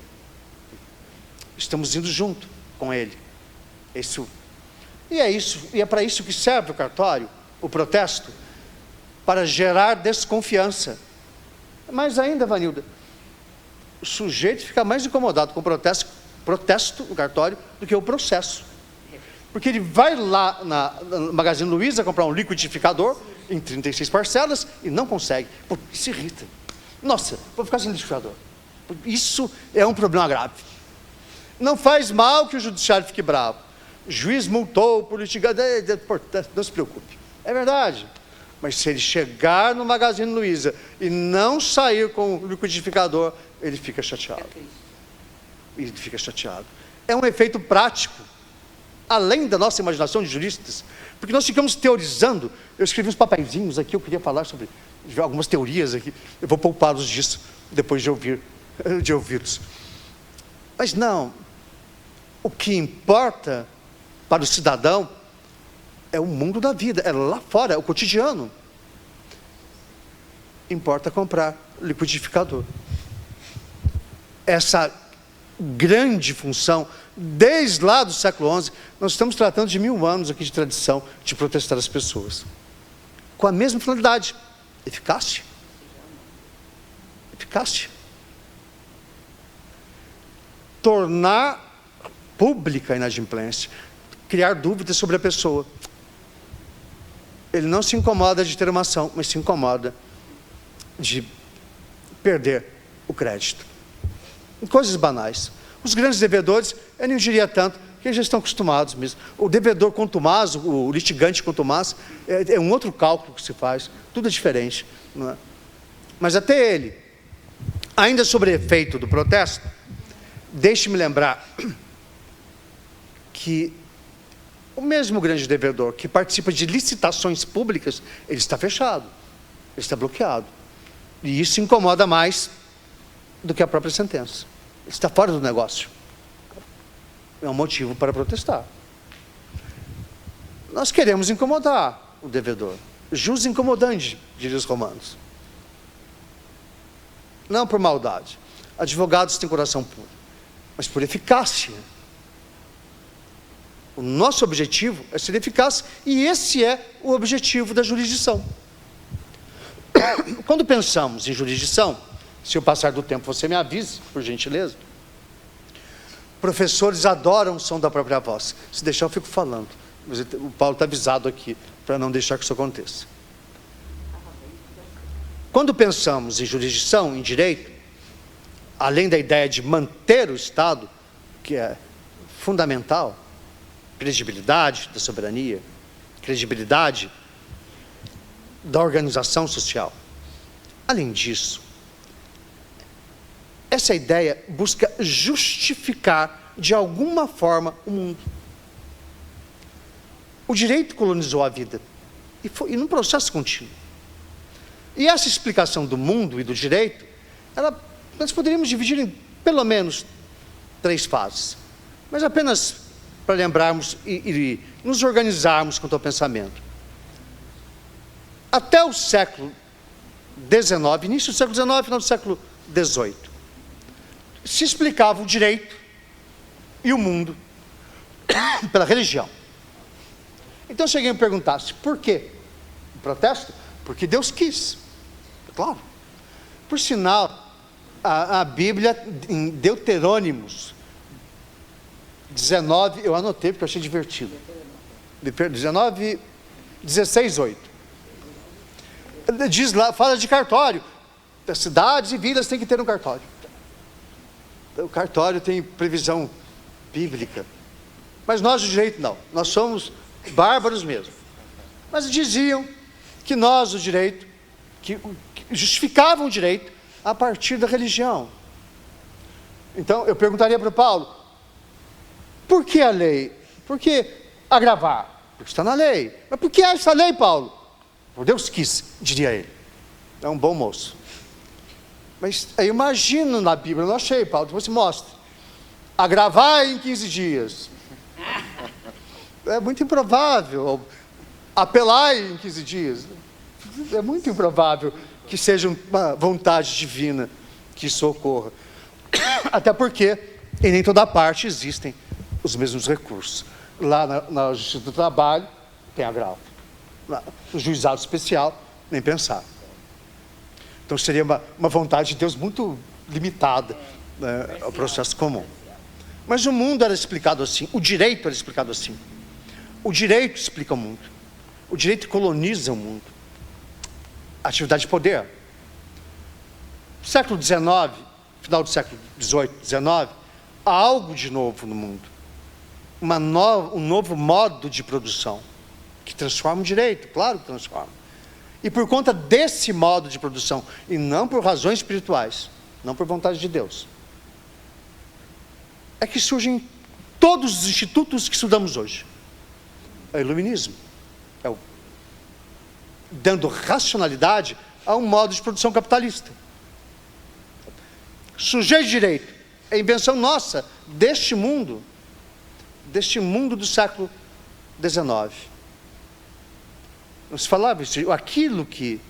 Estamos indo junto com ele. E é para isso que serve o cartório, o protesto, para gerar desconfiança. Mas ainda, Vanilda, o sujeito fica mais incomodado com o protesto do cartório do que o processo. Porque ele vai lá na Magazine Luiza comprar um liquidificador em 36 parcelas e não consegue. Pô, se irrita. Nossa, vou ficar sem liquidificador. Isso é um problema grave. Não faz mal que o judiciário fique bravo. O juiz multou por litigante. Portanto, não se preocupe. É verdade. Mas se ele chegar no Magazine Luiza e não sair com o liquidificador, ele fica chateado. Ele fica chateado. É um efeito prático, além da nossa imaginação de juristas, porque nós ficamos teorizando. Eu escrevi uns papeizinhos aqui, eu queria falar sobre algumas teorias aqui, eu vou poupá-los disso depois de ouvi-los. Mas não, o que importa para o cidadão é o mundo da vida, é lá fora, é o cotidiano. Importa comprar liquidificador. Essa grande função, desde lá do século XI, nós estamos tratando de 1000 anos aqui de tradição de protestar as pessoas. Com a mesma finalidade, eficácia. Eficácia. Tornar pública a inadimplência, criar dúvidas sobre a pessoa. Ele não se incomoda de ter uma ação, mas se incomoda de perder o crédito. Em coisas banais. Os grandes devedores, eu não diria tanto, porque eles já estão acostumados mesmo. O devedor contumaz, o litigante contumaz, é um outro cálculo que se faz, tudo é diferente. Não é? Mas até ele, ainda sobre efeito do protesto, deixe-me lembrar que o mesmo grande devedor que participa de licitações públicas, ele está fechado, ele está bloqueado. E isso incomoda mais do que a própria sentença. Ele está fora do negócio. É um motivo para protestar. Nós queremos incomodar o devedor. Jus incomodandi, diriam os romanos. Não por maldade. Advogados têm coração puro, mas por eficácia. O nosso objetivo é ser eficaz, e esse é o objetivo da jurisdição. Quando pensamos em jurisdição, se eu passar do tempo você me avise, por gentileza. Professores adoram o som da própria voz. Se deixar eu fico falando. Mas o Paulo está avisado aqui, para não deixar que isso aconteça. Quando pensamos em jurisdição, em direito, além da ideia de manter o Estado, que é fundamental, credibilidade da soberania, credibilidade da organização social. Além disso, essa ideia busca justificar de alguma forma o mundo. O direito colonizou a vida e num processo contínuo. E essa explicação do mundo e do direito, nós poderíamos dividir em pelo menos 3 fases, mas apenas para lembrarmos e nos organizarmos quanto ao pensamento. Até o século XIX, início do século XIX, final do século XVIII, se explicava o direito e o mundo pela religião. Então cheguei a perguntar-se, por quê? O protesto? Porque Deus quis. Claro. Por sinal, a Bíblia, em Deuterônimos 19, eu anotei porque eu achei divertido. 16, 8. Diz lá, fala de cartório. As cidades e vilas têm que ter um cartório. O cartório tem previsão bíblica. Mas nós, do direito, não. Nós somos bárbaros mesmo. Mas diziam que nós, o direito, que justificavam o direito a partir da religião. Então, eu perguntaria para o Paulo, por que a lei? Por que agravar? Porque está na lei. Mas por que essa lei, Paulo? Por Deus quis, diria ele. É um bom moço. Mas eu imagino na Bíblia, eu não achei, Paulo, depois você mostra. Agravar em 15 dias. É muito improvável. Apelar em 15 dias. É muito improvável que seja uma vontade divina que isso ocorra. Até porque em nem toda parte existem os mesmos recursos. Lá na Justiça do Trabalho tem agravo. No juizado especial, nem pensar. Então seria uma vontade de Deus muito limitada, né, ao processo comum. Mas o mundo era explicado assim, o direito era explicado assim. O direito explica o mundo. O direito coloniza o mundo. Atividade de poder. Século XIX, final do século XVIII, XIX, há algo de novo no mundo. Um novo modo de produção, que transforma o direito, claro que transforma. E por conta desse modo de produção, e não por razões espirituais, não por vontade de Deus, é que surgem todos os institutos que estudamos hoje. É o iluminismo. Dando racionalidade a um modo de produção capitalista. Sujeito de direito é invenção nossa, deste mundo do século XIX. Não se falava isso. Aquilo que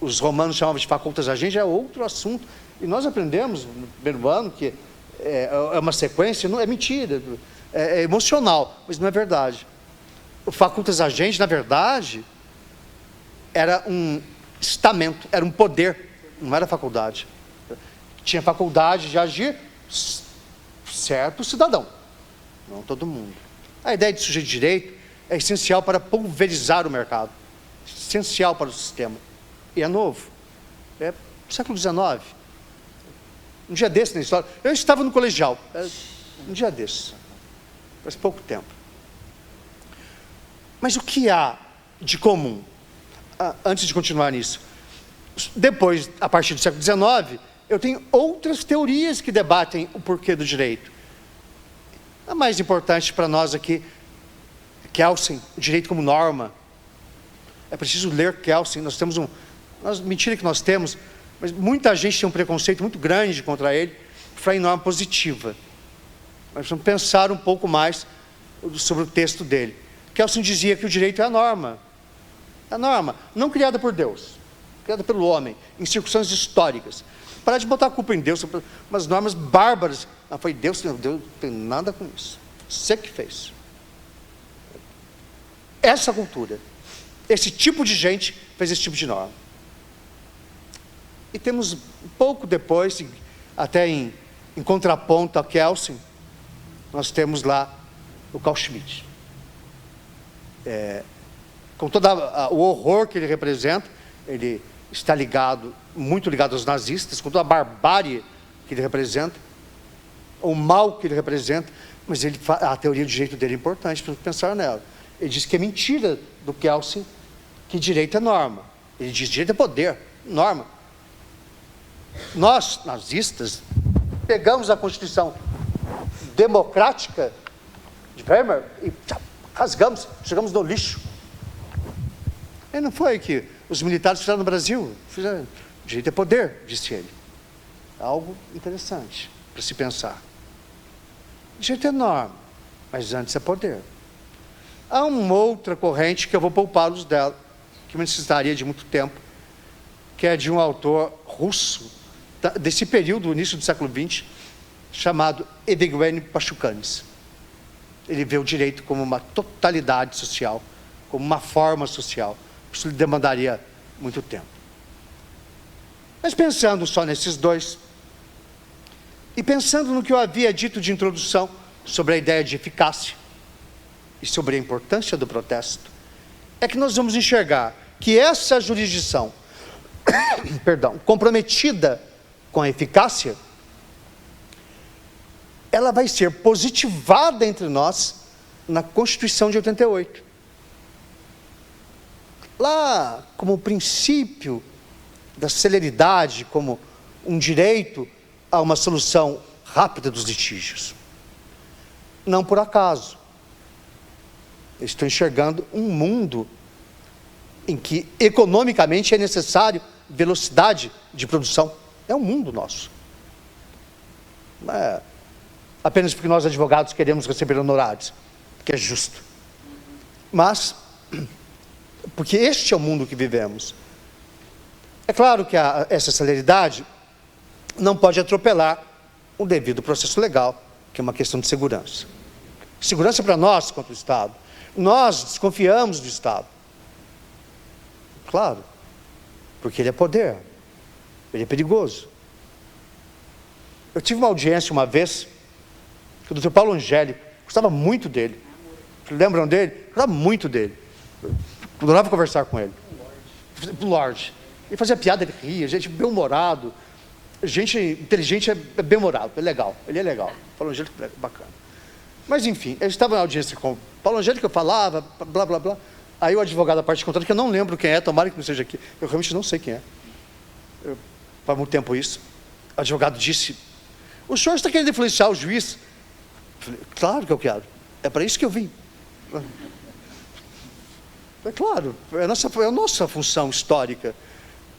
os romanos chamavam de facultas agentes é outro assunto. E nós aprendemos no primeiro ano que é uma sequência, não é mentira, é emocional, mas não é verdade. O facultas agente, na verdade, era um estamento, era um poder, não era faculdade. Tinha faculdade de agir certo cidadão, não todo mundo. A ideia de sujeito de direito é essencial para pulverizar o mercado, essencial para o sistema. E é novo, é do século XIX. Um dia desse na história, eu estava no colegial, um dia desse, faz pouco tempo. Mas o que há de comum? Antes de continuar nisso, depois, a partir do século XIX, eu tenho outras teorias que debatem o porquê do direito. A mais importante para nós aqui, Kelsen, o direito como norma. É preciso ler Kelsen, nós temos mentira que nós temos, mas muita gente tem um preconceito muito grande contra ele, para em norma positiva. Nós precisamos pensar um pouco mais sobre o texto dele. Kelsen dizia que o direito é a norma. A norma, não criada por Deus, criada pelo homem, em circunstâncias históricas. Parar de botar a culpa em Deus, umas normas bárbaras. Não, foi Deus, Deus não tem nada com isso. Você que fez. Essa cultura, esse tipo de gente fez esse tipo de norma. E temos, pouco depois, até em contraponto a Kelsen, nós temos lá o Carl Schmitt. Com todo o horror que ele representa, ele está muito ligado aos nazistas, com toda a barbárie que ele representa, o mal que ele representa, mas a teoria do direito dele é importante para pensar nela. Ele diz que é mentira do Kelsen que direito é norma. Ele diz que direito é poder, norma. Nós, nazistas, pegamos a Constituição democrática de Weimar e rasgamos, chegamos no lixo. E não foi que os militares fizeram no Brasil. Fizeram. Direito é poder, disse ele. Algo interessante para se pensar. Direito é norma, mas antes é poder. Há uma outra corrente que eu vou poupá-los dela, que necessitaria de muito tempo, que é de um autor russo, desse período, do início do século XX, chamado Evgeny Pachukanis. Ele vê o direito como uma totalidade social, como uma forma social. Isso lhe demandaria muito tempo. Mas pensando só nesses dois, e pensando no que eu havia dito de introdução sobre a ideia de eficácia e sobre a importância do protesto, é que nós vamos enxergar que essa jurisdição, comprometida com a eficácia, ela vai ser positivada entre nós na Constituição de 88. Lá, como princípio da celeridade, como um direito a uma solução rápida dos litígios. Não por acaso. Eu estou enxergando um mundo em que economicamente é necessário velocidade de produção. É um mundo nosso. Não é apenas porque nós advogados queremos receber honorários, que é justo. Mas porque este é o mundo que vivemos. É claro que essa celeridade não pode atropelar o devido processo legal, que é uma questão de segurança. Segurança para nós, quanto o Estado. Nós desconfiamos do Estado. Claro, porque ele é poder, ele é perigoso. Eu tive uma audiência uma vez, com o Dr. Paulo Angélico, gostava muito dele. Lembram dele? Gostava muito dele. Eu adorava conversar com ele. O Lorde. Ele fazia piada, ele ria, gente bem-humorado. Gente inteligente é bem-humorado, é legal, ele é legal. Paulo Angélico é bacana. Mas enfim, eu estava na audiência com o Paulo Angélico, eu falava, blá, blá, blá. Aí o advogado da parte contrária, que eu não lembro quem é, tomara que não seja aqui, eu realmente não sei quem é. Faz muito tempo isso. O advogado disse, o senhor está querendo influenciar o juiz? Eu falei, claro que eu quero, é para isso que eu vim. É claro, é a nossa função histórica,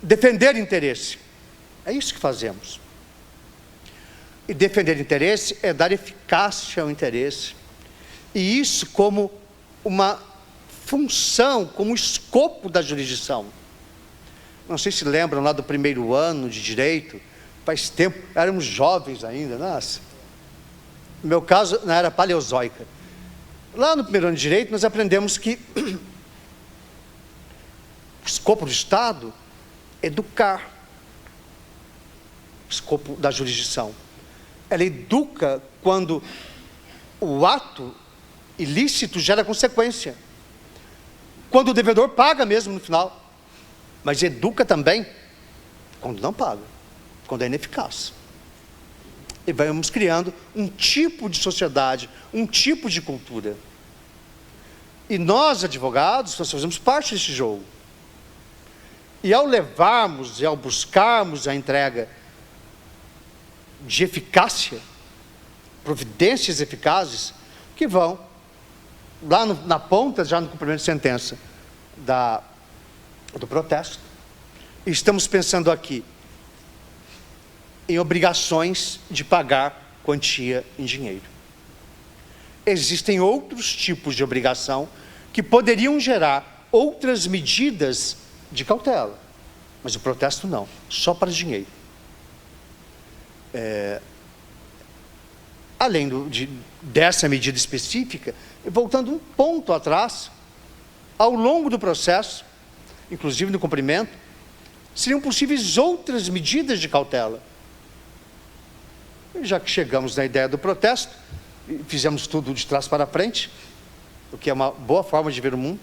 defender interesse. É isso que fazemos. E defender interesse é dar eficácia ao interesse. E isso como uma função, como um escopo da jurisdição. Não sei se lembram lá do primeiro ano de direito, faz tempo, éramos jovens ainda, nossa, No meu caso, na era paleozoica. Lá no primeiro ano de Direito, nós aprendemos que o escopo do Estado é educar. O escopo da jurisdição. Ela educa quando o ato ilícito gera consequência. Quando o devedor paga mesmo no final. Mas educa também quando não paga, quando é ineficaz. E vamos criando um tipo de sociedade, um tipo de cultura. E nós, advogados, nós fazemos parte desse jogo. E ao levarmos e ao buscarmos a entrega de eficácia, providências eficazes, que vão lá na ponta, já no cumprimento de sentença do protesto, estamos pensando aqui em obrigações de pagar quantia em dinheiro. Existem outros tipos de obrigação que poderiam gerar outras medidas de cautela, mas o protesto não, só para dinheiro. Além dessa medida específica, voltando um ponto atrás, ao longo do processo, inclusive no cumprimento, seriam possíveis outras medidas de cautela. Já que chegamos na ideia do protesto, fizemos tudo de trás para frente, o que é uma boa forma de ver o mundo.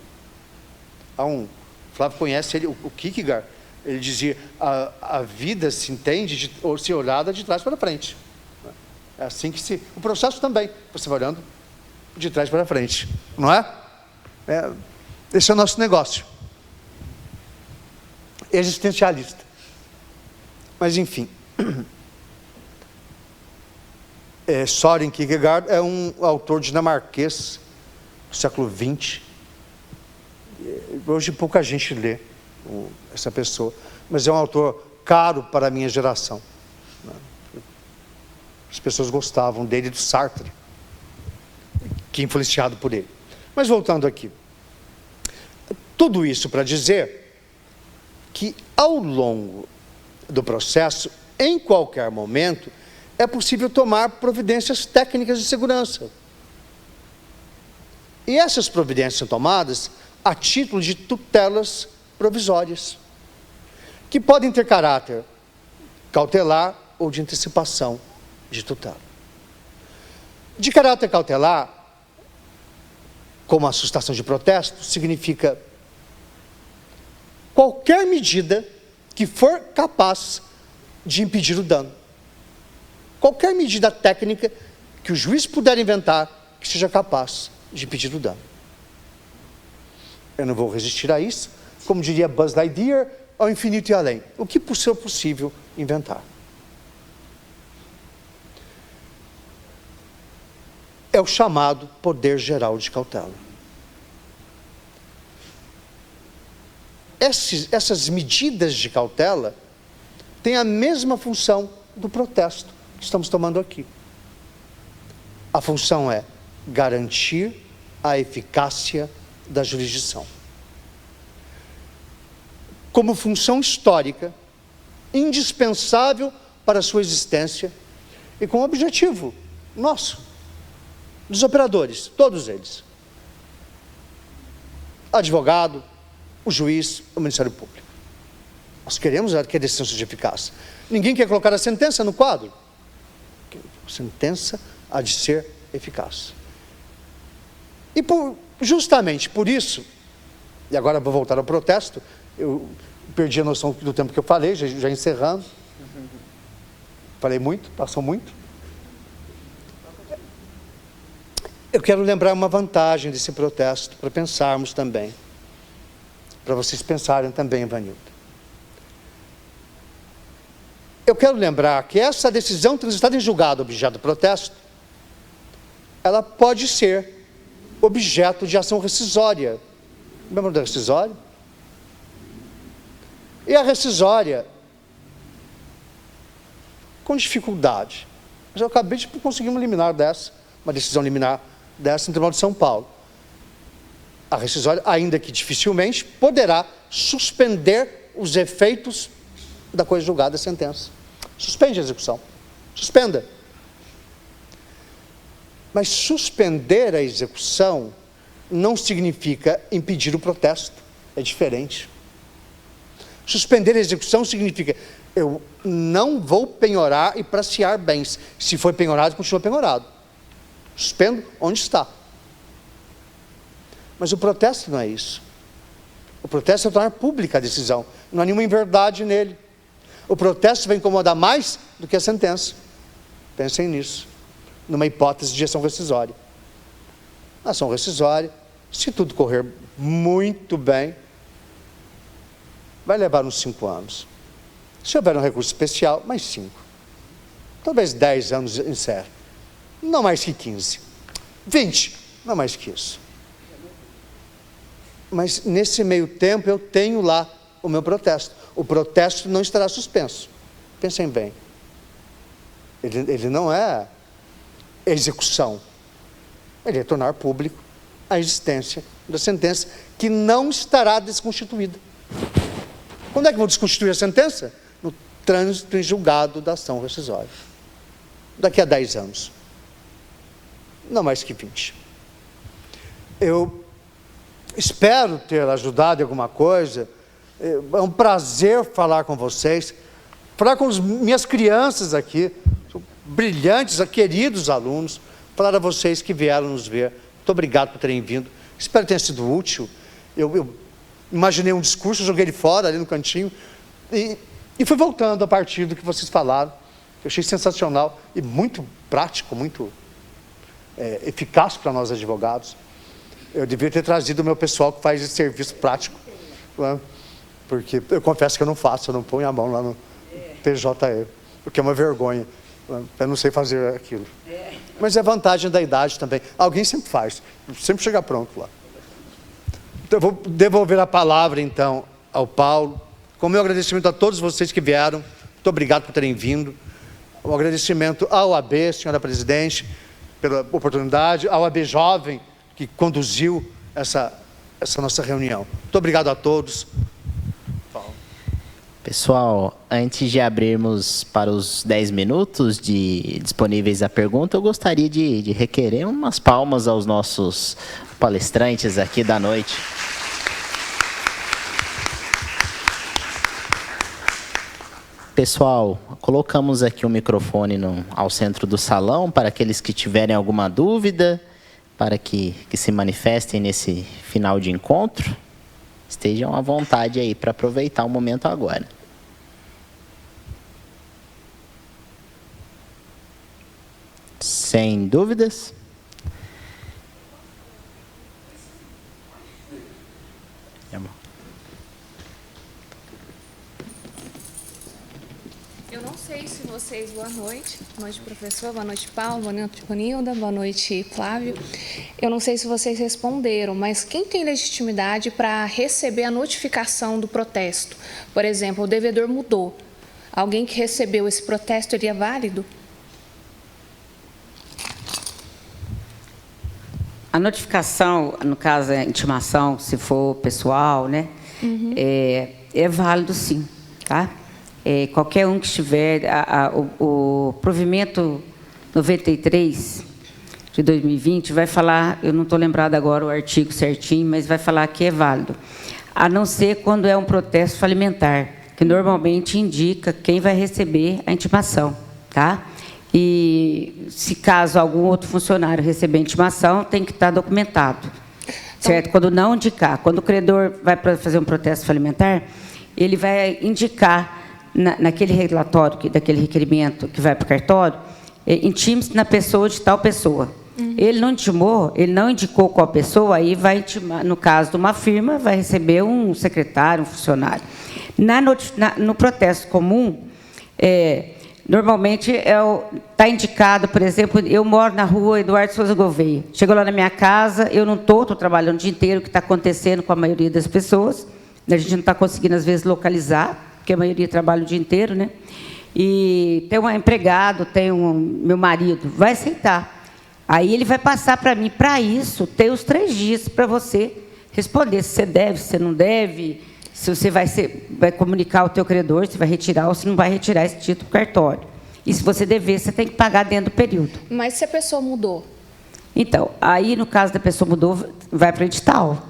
Flávio conhece ele, o Kierkegaard, ele dizia, a vida se entende ou se olhada de trás para frente. É assim que o processo também, você vai olhando de trás para frente, não é? Esse é o nosso negócio. Existencialista. Mas, enfim. Søren Kierkegaard é um autor dinamarquês do século XX. Hoje pouca gente lê essa pessoa, mas é um autor caro para a minha geração. As pessoas gostavam dele e do Sartre, que é influenciado por ele. Mas voltando aqui. Tudo isso para dizer que ao longo do processo, em qualquer momento, é possível tomar providências técnicas de segurança. E essas providências são tomadas a título de tutelas provisórias, que podem ter caráter cautelar ou de antecipação de tutela. De caráter cautelar, como a sustação de protesto, significa qualquer medida que for capaz de impedir o dano. Qualquer medida técnica que o juiz puder inventar que seja capaz de impedir o dano. Eu não vou resistir a isso, como diria Buzz Lightyear, ao infinito e além. O que for possível inventar. É o chamado poder geral de cautela. Essas medidas de cautela têm a mesma função do protesto que estamos tomando aqui. A função é garantir a eficácia da jurisdição. Como função histórica, indispensável para a sua existência e com o objetivo nosso, dos operadores, todos eles. Advogado, o juiz, o Ministério Público. Nós queremos que a decisão seja eficaz. Ninguém quer colocar a sentença no quadro. A sentença há de ser eficaz. E justamente por isso, e agora vou voltar ao protesto, eu perdi a noção do tempo que eu falei, já encerrando. Falei muito, passou muito. Eu quero lembrar uma vantagem desse protesto, para pensarmos também. Para vocês pensarem também, Ivanildo. Eu quero lembrar que essa decisão transitada em julgado, objeto do protesto, ela pode ser objeto de ação rescisória. Lembra da rescisória? E a rescisória, com dificuldade, mas eu acabei de conseguir uma decisão liminar dessa no Tribunal de São Paulo. A rescisória, ainda que dificilmente, poderá suspender os efeitos da coisa julgada, a sentença. Suspende a execução. Suspenda. Mas suspender a execução não significa impedir o protesto. É diferente. Suspender a execução significa eu não vou penhorar e pracear bens. Se foi penhorado, continua penhorado. Suspendo onde está. Mas o protesto não é isso. O protesto é tornar pública a decisão. Não há nenhuma inverdade nele. O protesto vai incomodar mais do que a sentença. Pensem nisso. Numa hipótese de ação rescisória. Ação rescisória, se tudo correr muito bem, vai levar uns 5 anos. Se houver um recurso especial, mais 5. Talvez 10 anos encerre. Não mais que 15. 20, não mais que isso. Mas nesse meio tempo eu tenho lá o meu protesto. O protesto não estará suspenso. Pensem bem. Ele não é execução. Ele é tornar público a existência da sentença que não estará desconstituída. Quando é que vou desconstituir a sentença? No trânsito em julgado da ação rescisória. Daqui a 10 anos. Não mais que 20. Eu espero ter ajudado em alguma coisa. É um prazer falar com vocês. Falar com as minhas crianças aqui. Brilhantes, queridos alunos. Falar a vocês que vieram nos ver. Muito obrigado por terem vindo. Espero que tenha sido útil. Eu imaginei um discurso, joguei ele fora, ali no cantinho. E fui voltando a partir do que vocês falaram. Eu achei sensacional e muito prático, muito eficaz para nós advogados. Eu devia ter trazido o meu pessoal que faz esse serviço prático. Né? Porque eu confesso que eu não faço, eu não ponho a mão lá no PJE. Porque é uma vergonha. Eu não sei fazer aquilo. Mas é vantagem da idade também. Alguém sempre faz. Sempre chega pronto lá. Então, eu vou devolver a palavra, então, ao Paulo. Com o meu agradecimento a todos vocês que vieram. Muito obrigado por terem vindo. Um agradecimento ao AB, senhora presidente, pela oportunidade. Ao AB Jovem, que conduziu essa nossa reunião. Muito obrigado a todos. Pessoal, antes de abrirmos para os 10 minutos disponíveis à pergunta, eu gostaria de requerer umas palmas aos nossos palestrantes aqui da noite. Pessoal, colocamos aqui o microfone ao centro do salão para aqueles que tiverem alguma dúvida, para que se manifestem nesse final de encontro. Estejam à vontade aí para aproveitar o momento agora. Sem dúvidas? Eu não sei se vocês... Boa noite. Boa noite, professor. Boa noite, Paulo. Boa noite, Ronilda. Boa noite, Flávio. Eu não sei se vocês responderam, mas quem tem legitimidade para receber a notificação do protesto? Por exemplo, o devedor mudou. Alguém que recebeu esse protesto, ele é válido? A notificação, no caso, a intimação, se for pessoal, né? Uhum. É válido, sim, tá? Qualquer um que estiver... O provimento 93 de 2020 vai falar, eu não estou lembrada agora o artigo certinho, mas vai falar que é válido. A não ser quando é um protesto falimentar, que normalmente indica quem vai receber a intimação, tá? E se caso algum outro funcionário receber a intimação, tem que estar documentado, certo? Quando não indicar, quando o credor vai fazer um protesto falimentar, ele vai indicar naquele relatório, daquele requerimento que vai para o cartório, intime-se na pessoa de tal pessoa. Uhum. Ele não intimou, ele não indicou qual pessoa, aí vai intimar, no caso de uma firma, vai receber um secretário, um funcionário. No protesto comum, normalmente está indicado, por exemplo, eu moro na rua Eduardo Souza Gouveia. Chegou lá na minha casa, eu não estou trabalhando o dia inteiro, o que está acontecendo com a maioria das pessoas. A gente não está conseguindo, às vezes, localizar, porque a maioria trabalha o dia inteiro, né? E tem um empregado, tem meu marido, vai aceitar. Aí ele vai passar para mim, para isso, tem os 3 dias para você responder se você deve, se você não deve, se você vai comunicar ao teu credor, se vai retirar ou se não vai retirar esse título do cartório. E se você dever, você tem que pagar dentro do período. Mas se a pessoa mudou? Então, aí, no caso da pessoa mudou, vai para o edital.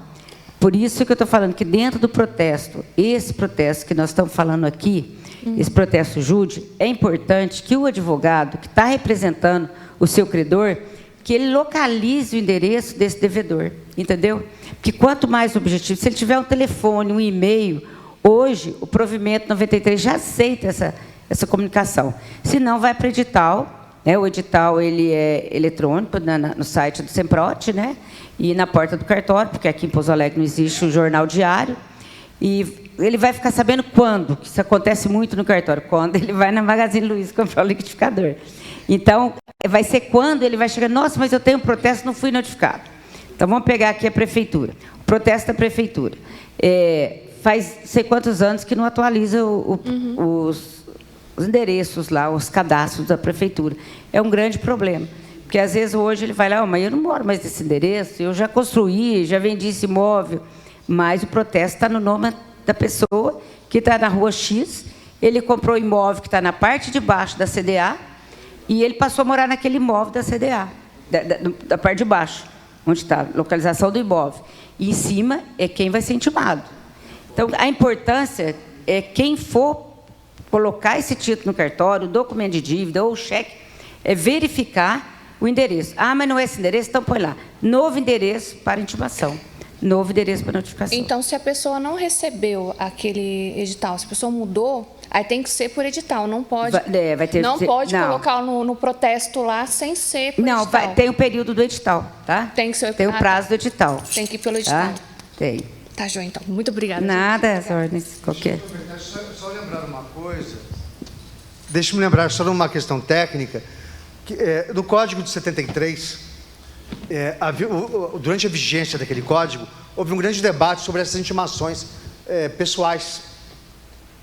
Por isso que eu estou falando que dentro do protesto, esse protesto que nós estamos falando aqui, esse protesto júri, é importante que o advogado que está representando o seu credor, que ele localize o endereço desse devedor, entendeu? Porque quanto mais objetivo, se ele tiver um telefone, um e-mail, hoje o provimento 93 já aceita essa comunicação. Se não, vai para o edital. Né? O edital ele é eletrônico no site do SEMPROT, né? E na porta do cartório, porque aqui em Pouso Alegre não existe um jornal diário. E ele vai ficar sabendo quando, que isso acontece muito no cartório, quando ele vai na Magazine Luiza comprar o liquidificador. Então, vai ser quando ele vai chegar, nossa, mas eu tenho um protesto, não fui notificado. Então, vamos pegar aqui a prefeitura. O protesto da prefeitura. Faz não sei quantos anos que não atualiza os endereços lá, os cadastros da prefeitura. É um grande problema. Porque, às vezes, hoje ele vai lá, mas eu não moro mais nesse endereço, eu já construí, já vendi esse imóvel, mas o protesto está no nome da pessoa que está na rua X, ele comprou o imóvel que está na parte de baixo da CDA e ele passou a morar naquele imóvel da CDA, da parte de baixo, onde está a localização do imóvel. E em cima é quem vai ser intimado. Então, a importância é quem for colocar esse título no cartório, o documento de dívida ou o cheque, é verificar o endereço. Ah, mas não é esse endereço? Então põe lá. Novo endereço para intimação. Novo endereço para notificação. Então, se a pessoa não recebeu aquele edital, se a pessoa mudou, aí tem que ser por edital, não pode. Vai ter não que ser, pode não. colocar no protesto lá sem ser por não, edital. Tem o período do edital, tá? Tem que ser. Tem o prazo do edital. Tem que ir pelo edital. Tá? Tem. Tá, João, então. Muito obrigada. Nada, as ordens, qualquer. Só lembrar uma coisa. Deixa-me lembrar só de uma questão técnica. Que, no Código de 73, durante a vigência daquele código, houve um grande debate sobre essas intimações pessoais.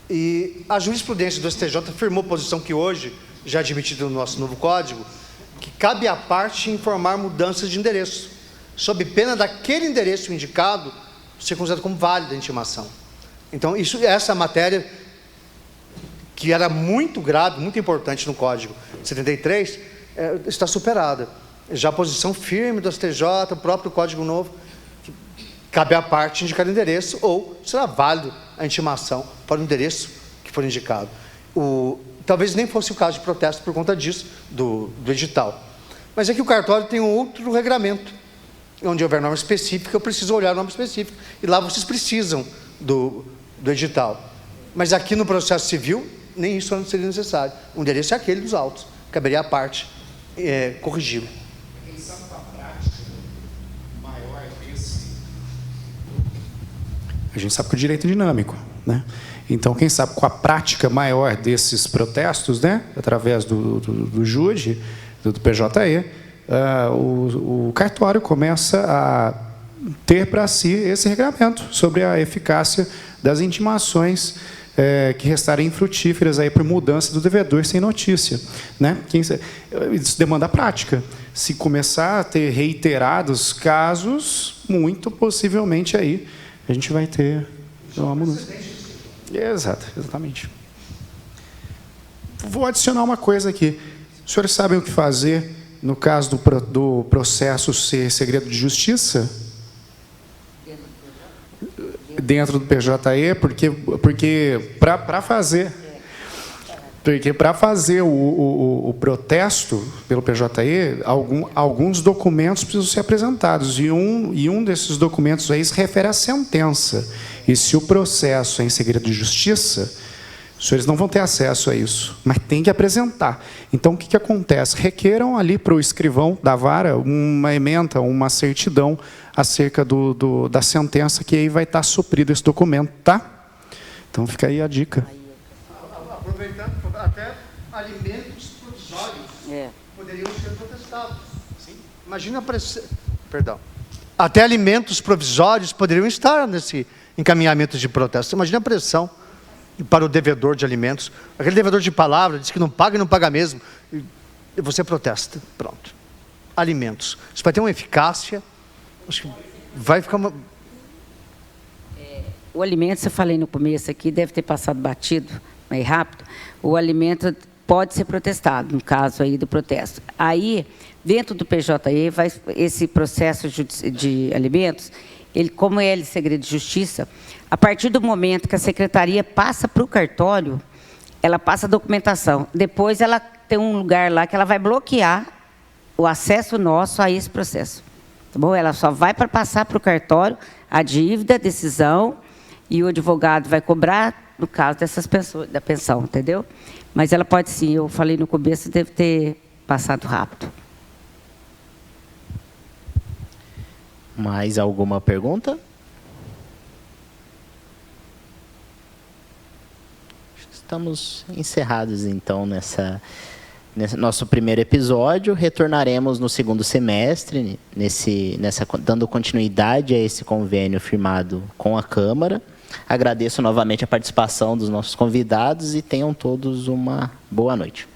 E a jurisprudência do STJ afirmou posição que hoje, já admitida no nosso novo código, que cabe à parte informar mudanças de endereço, sob pena daquele endereço indicado ser considerado como válida a intimação. Então, essa matéria, que era muito grave, muito importante no Código 73, está superada. Já a posição firme do STJ, o próprio Código Novo, que cabe à parte indicar o endereço ou será válido a intimação para o endereço que for indicado. Talvez nem fosse o caso de protesto por conta disso, do edital. Mas é que o cartório tem um outro regramento, onde houver norma específica, eu preciso olhar a norma específica, e lá vocês precisam do edital. Mas aqui no processo civil, nem isso não seria necessário. O endereço é aquele dos autos, caberia à parte corrigi-lo. Quem sabe com a prática maior desse... A gente sabe que o direito é dinâmico, né? Então, quem sabe com a prática maior desses protestos, né, através do JUDE, do PJE, o cartório começa a ter para si esse regramento sobre a eficácia das intimações que restarem infrutíferas aí por mudança do devedor sem notícia, né? Isso demanda prática. Se começar a ter reiterados casos, muito possivelmente aí a gente vai ter uma mudança. Exatamente. Vou adicionar uma coisa aqui. Os senhores sabem o que fazer no caso do processo ser segredo de justiça? Dentro do PJE, porque para fazer o protesto pelo PJE, alguns documentos precisam ser apresentados, e um desses documentos aí se refere à sentença. E se o processo é em segredo de justiça, os senhores não vão ter acesso a isso, mas tem que apresentar. Então, o que acontece? Requeram ali para o escrivão da vara uma ementa, uma certidão acerca da sentença, que aí vai estar suprido esse documento, tá? Então, fica aí a dica. Aproveitando, até alimentos provisórios poderiam ser protestados. Sim. Imagina a pressão... Perdão. Até alimentos provisórios poderiam estar nesse encaminhamento de protesto. Imagina a pressão para o devedor de alimentos. Aquele devedor de palavra diz que não paga e não paga mesmo. E você protesta. Pronto. Alimentos. Isso vai ter uma eficácia. Acho que vai ficar uma... O alimento, eu falei no começo aqui, deve ter passado batido, mais rápido. O alimento pode ser protestado, no caso aí do protesto. Aí, dentro do PJE, esse processo de alimentos, como é de segredo de justiça, a partir do momento que a secretaria passa para o cartório, ela passa a documentação. Depois, ela tem um lugar lá que ela vai bloquear o acesso nosso a esse processo. Tá bom? Ela só vai para passar para o cartório a dívida, a decisão, e o advogado vai cobrar, no caso dessas pessoas, da pensão, entendeu? Mas ela pode sim, eu falei no começo, deve ter passado rápido. Mais alguma pergunta? Estamos encerrados, então, nesse nosso primeiro episódio. Retornaremos no segundo semestre, dando continuidade a esse convênio firmado com a Câmara. Agradeço novamente a participação dos nossos convidados e tenham todos uma boa noite.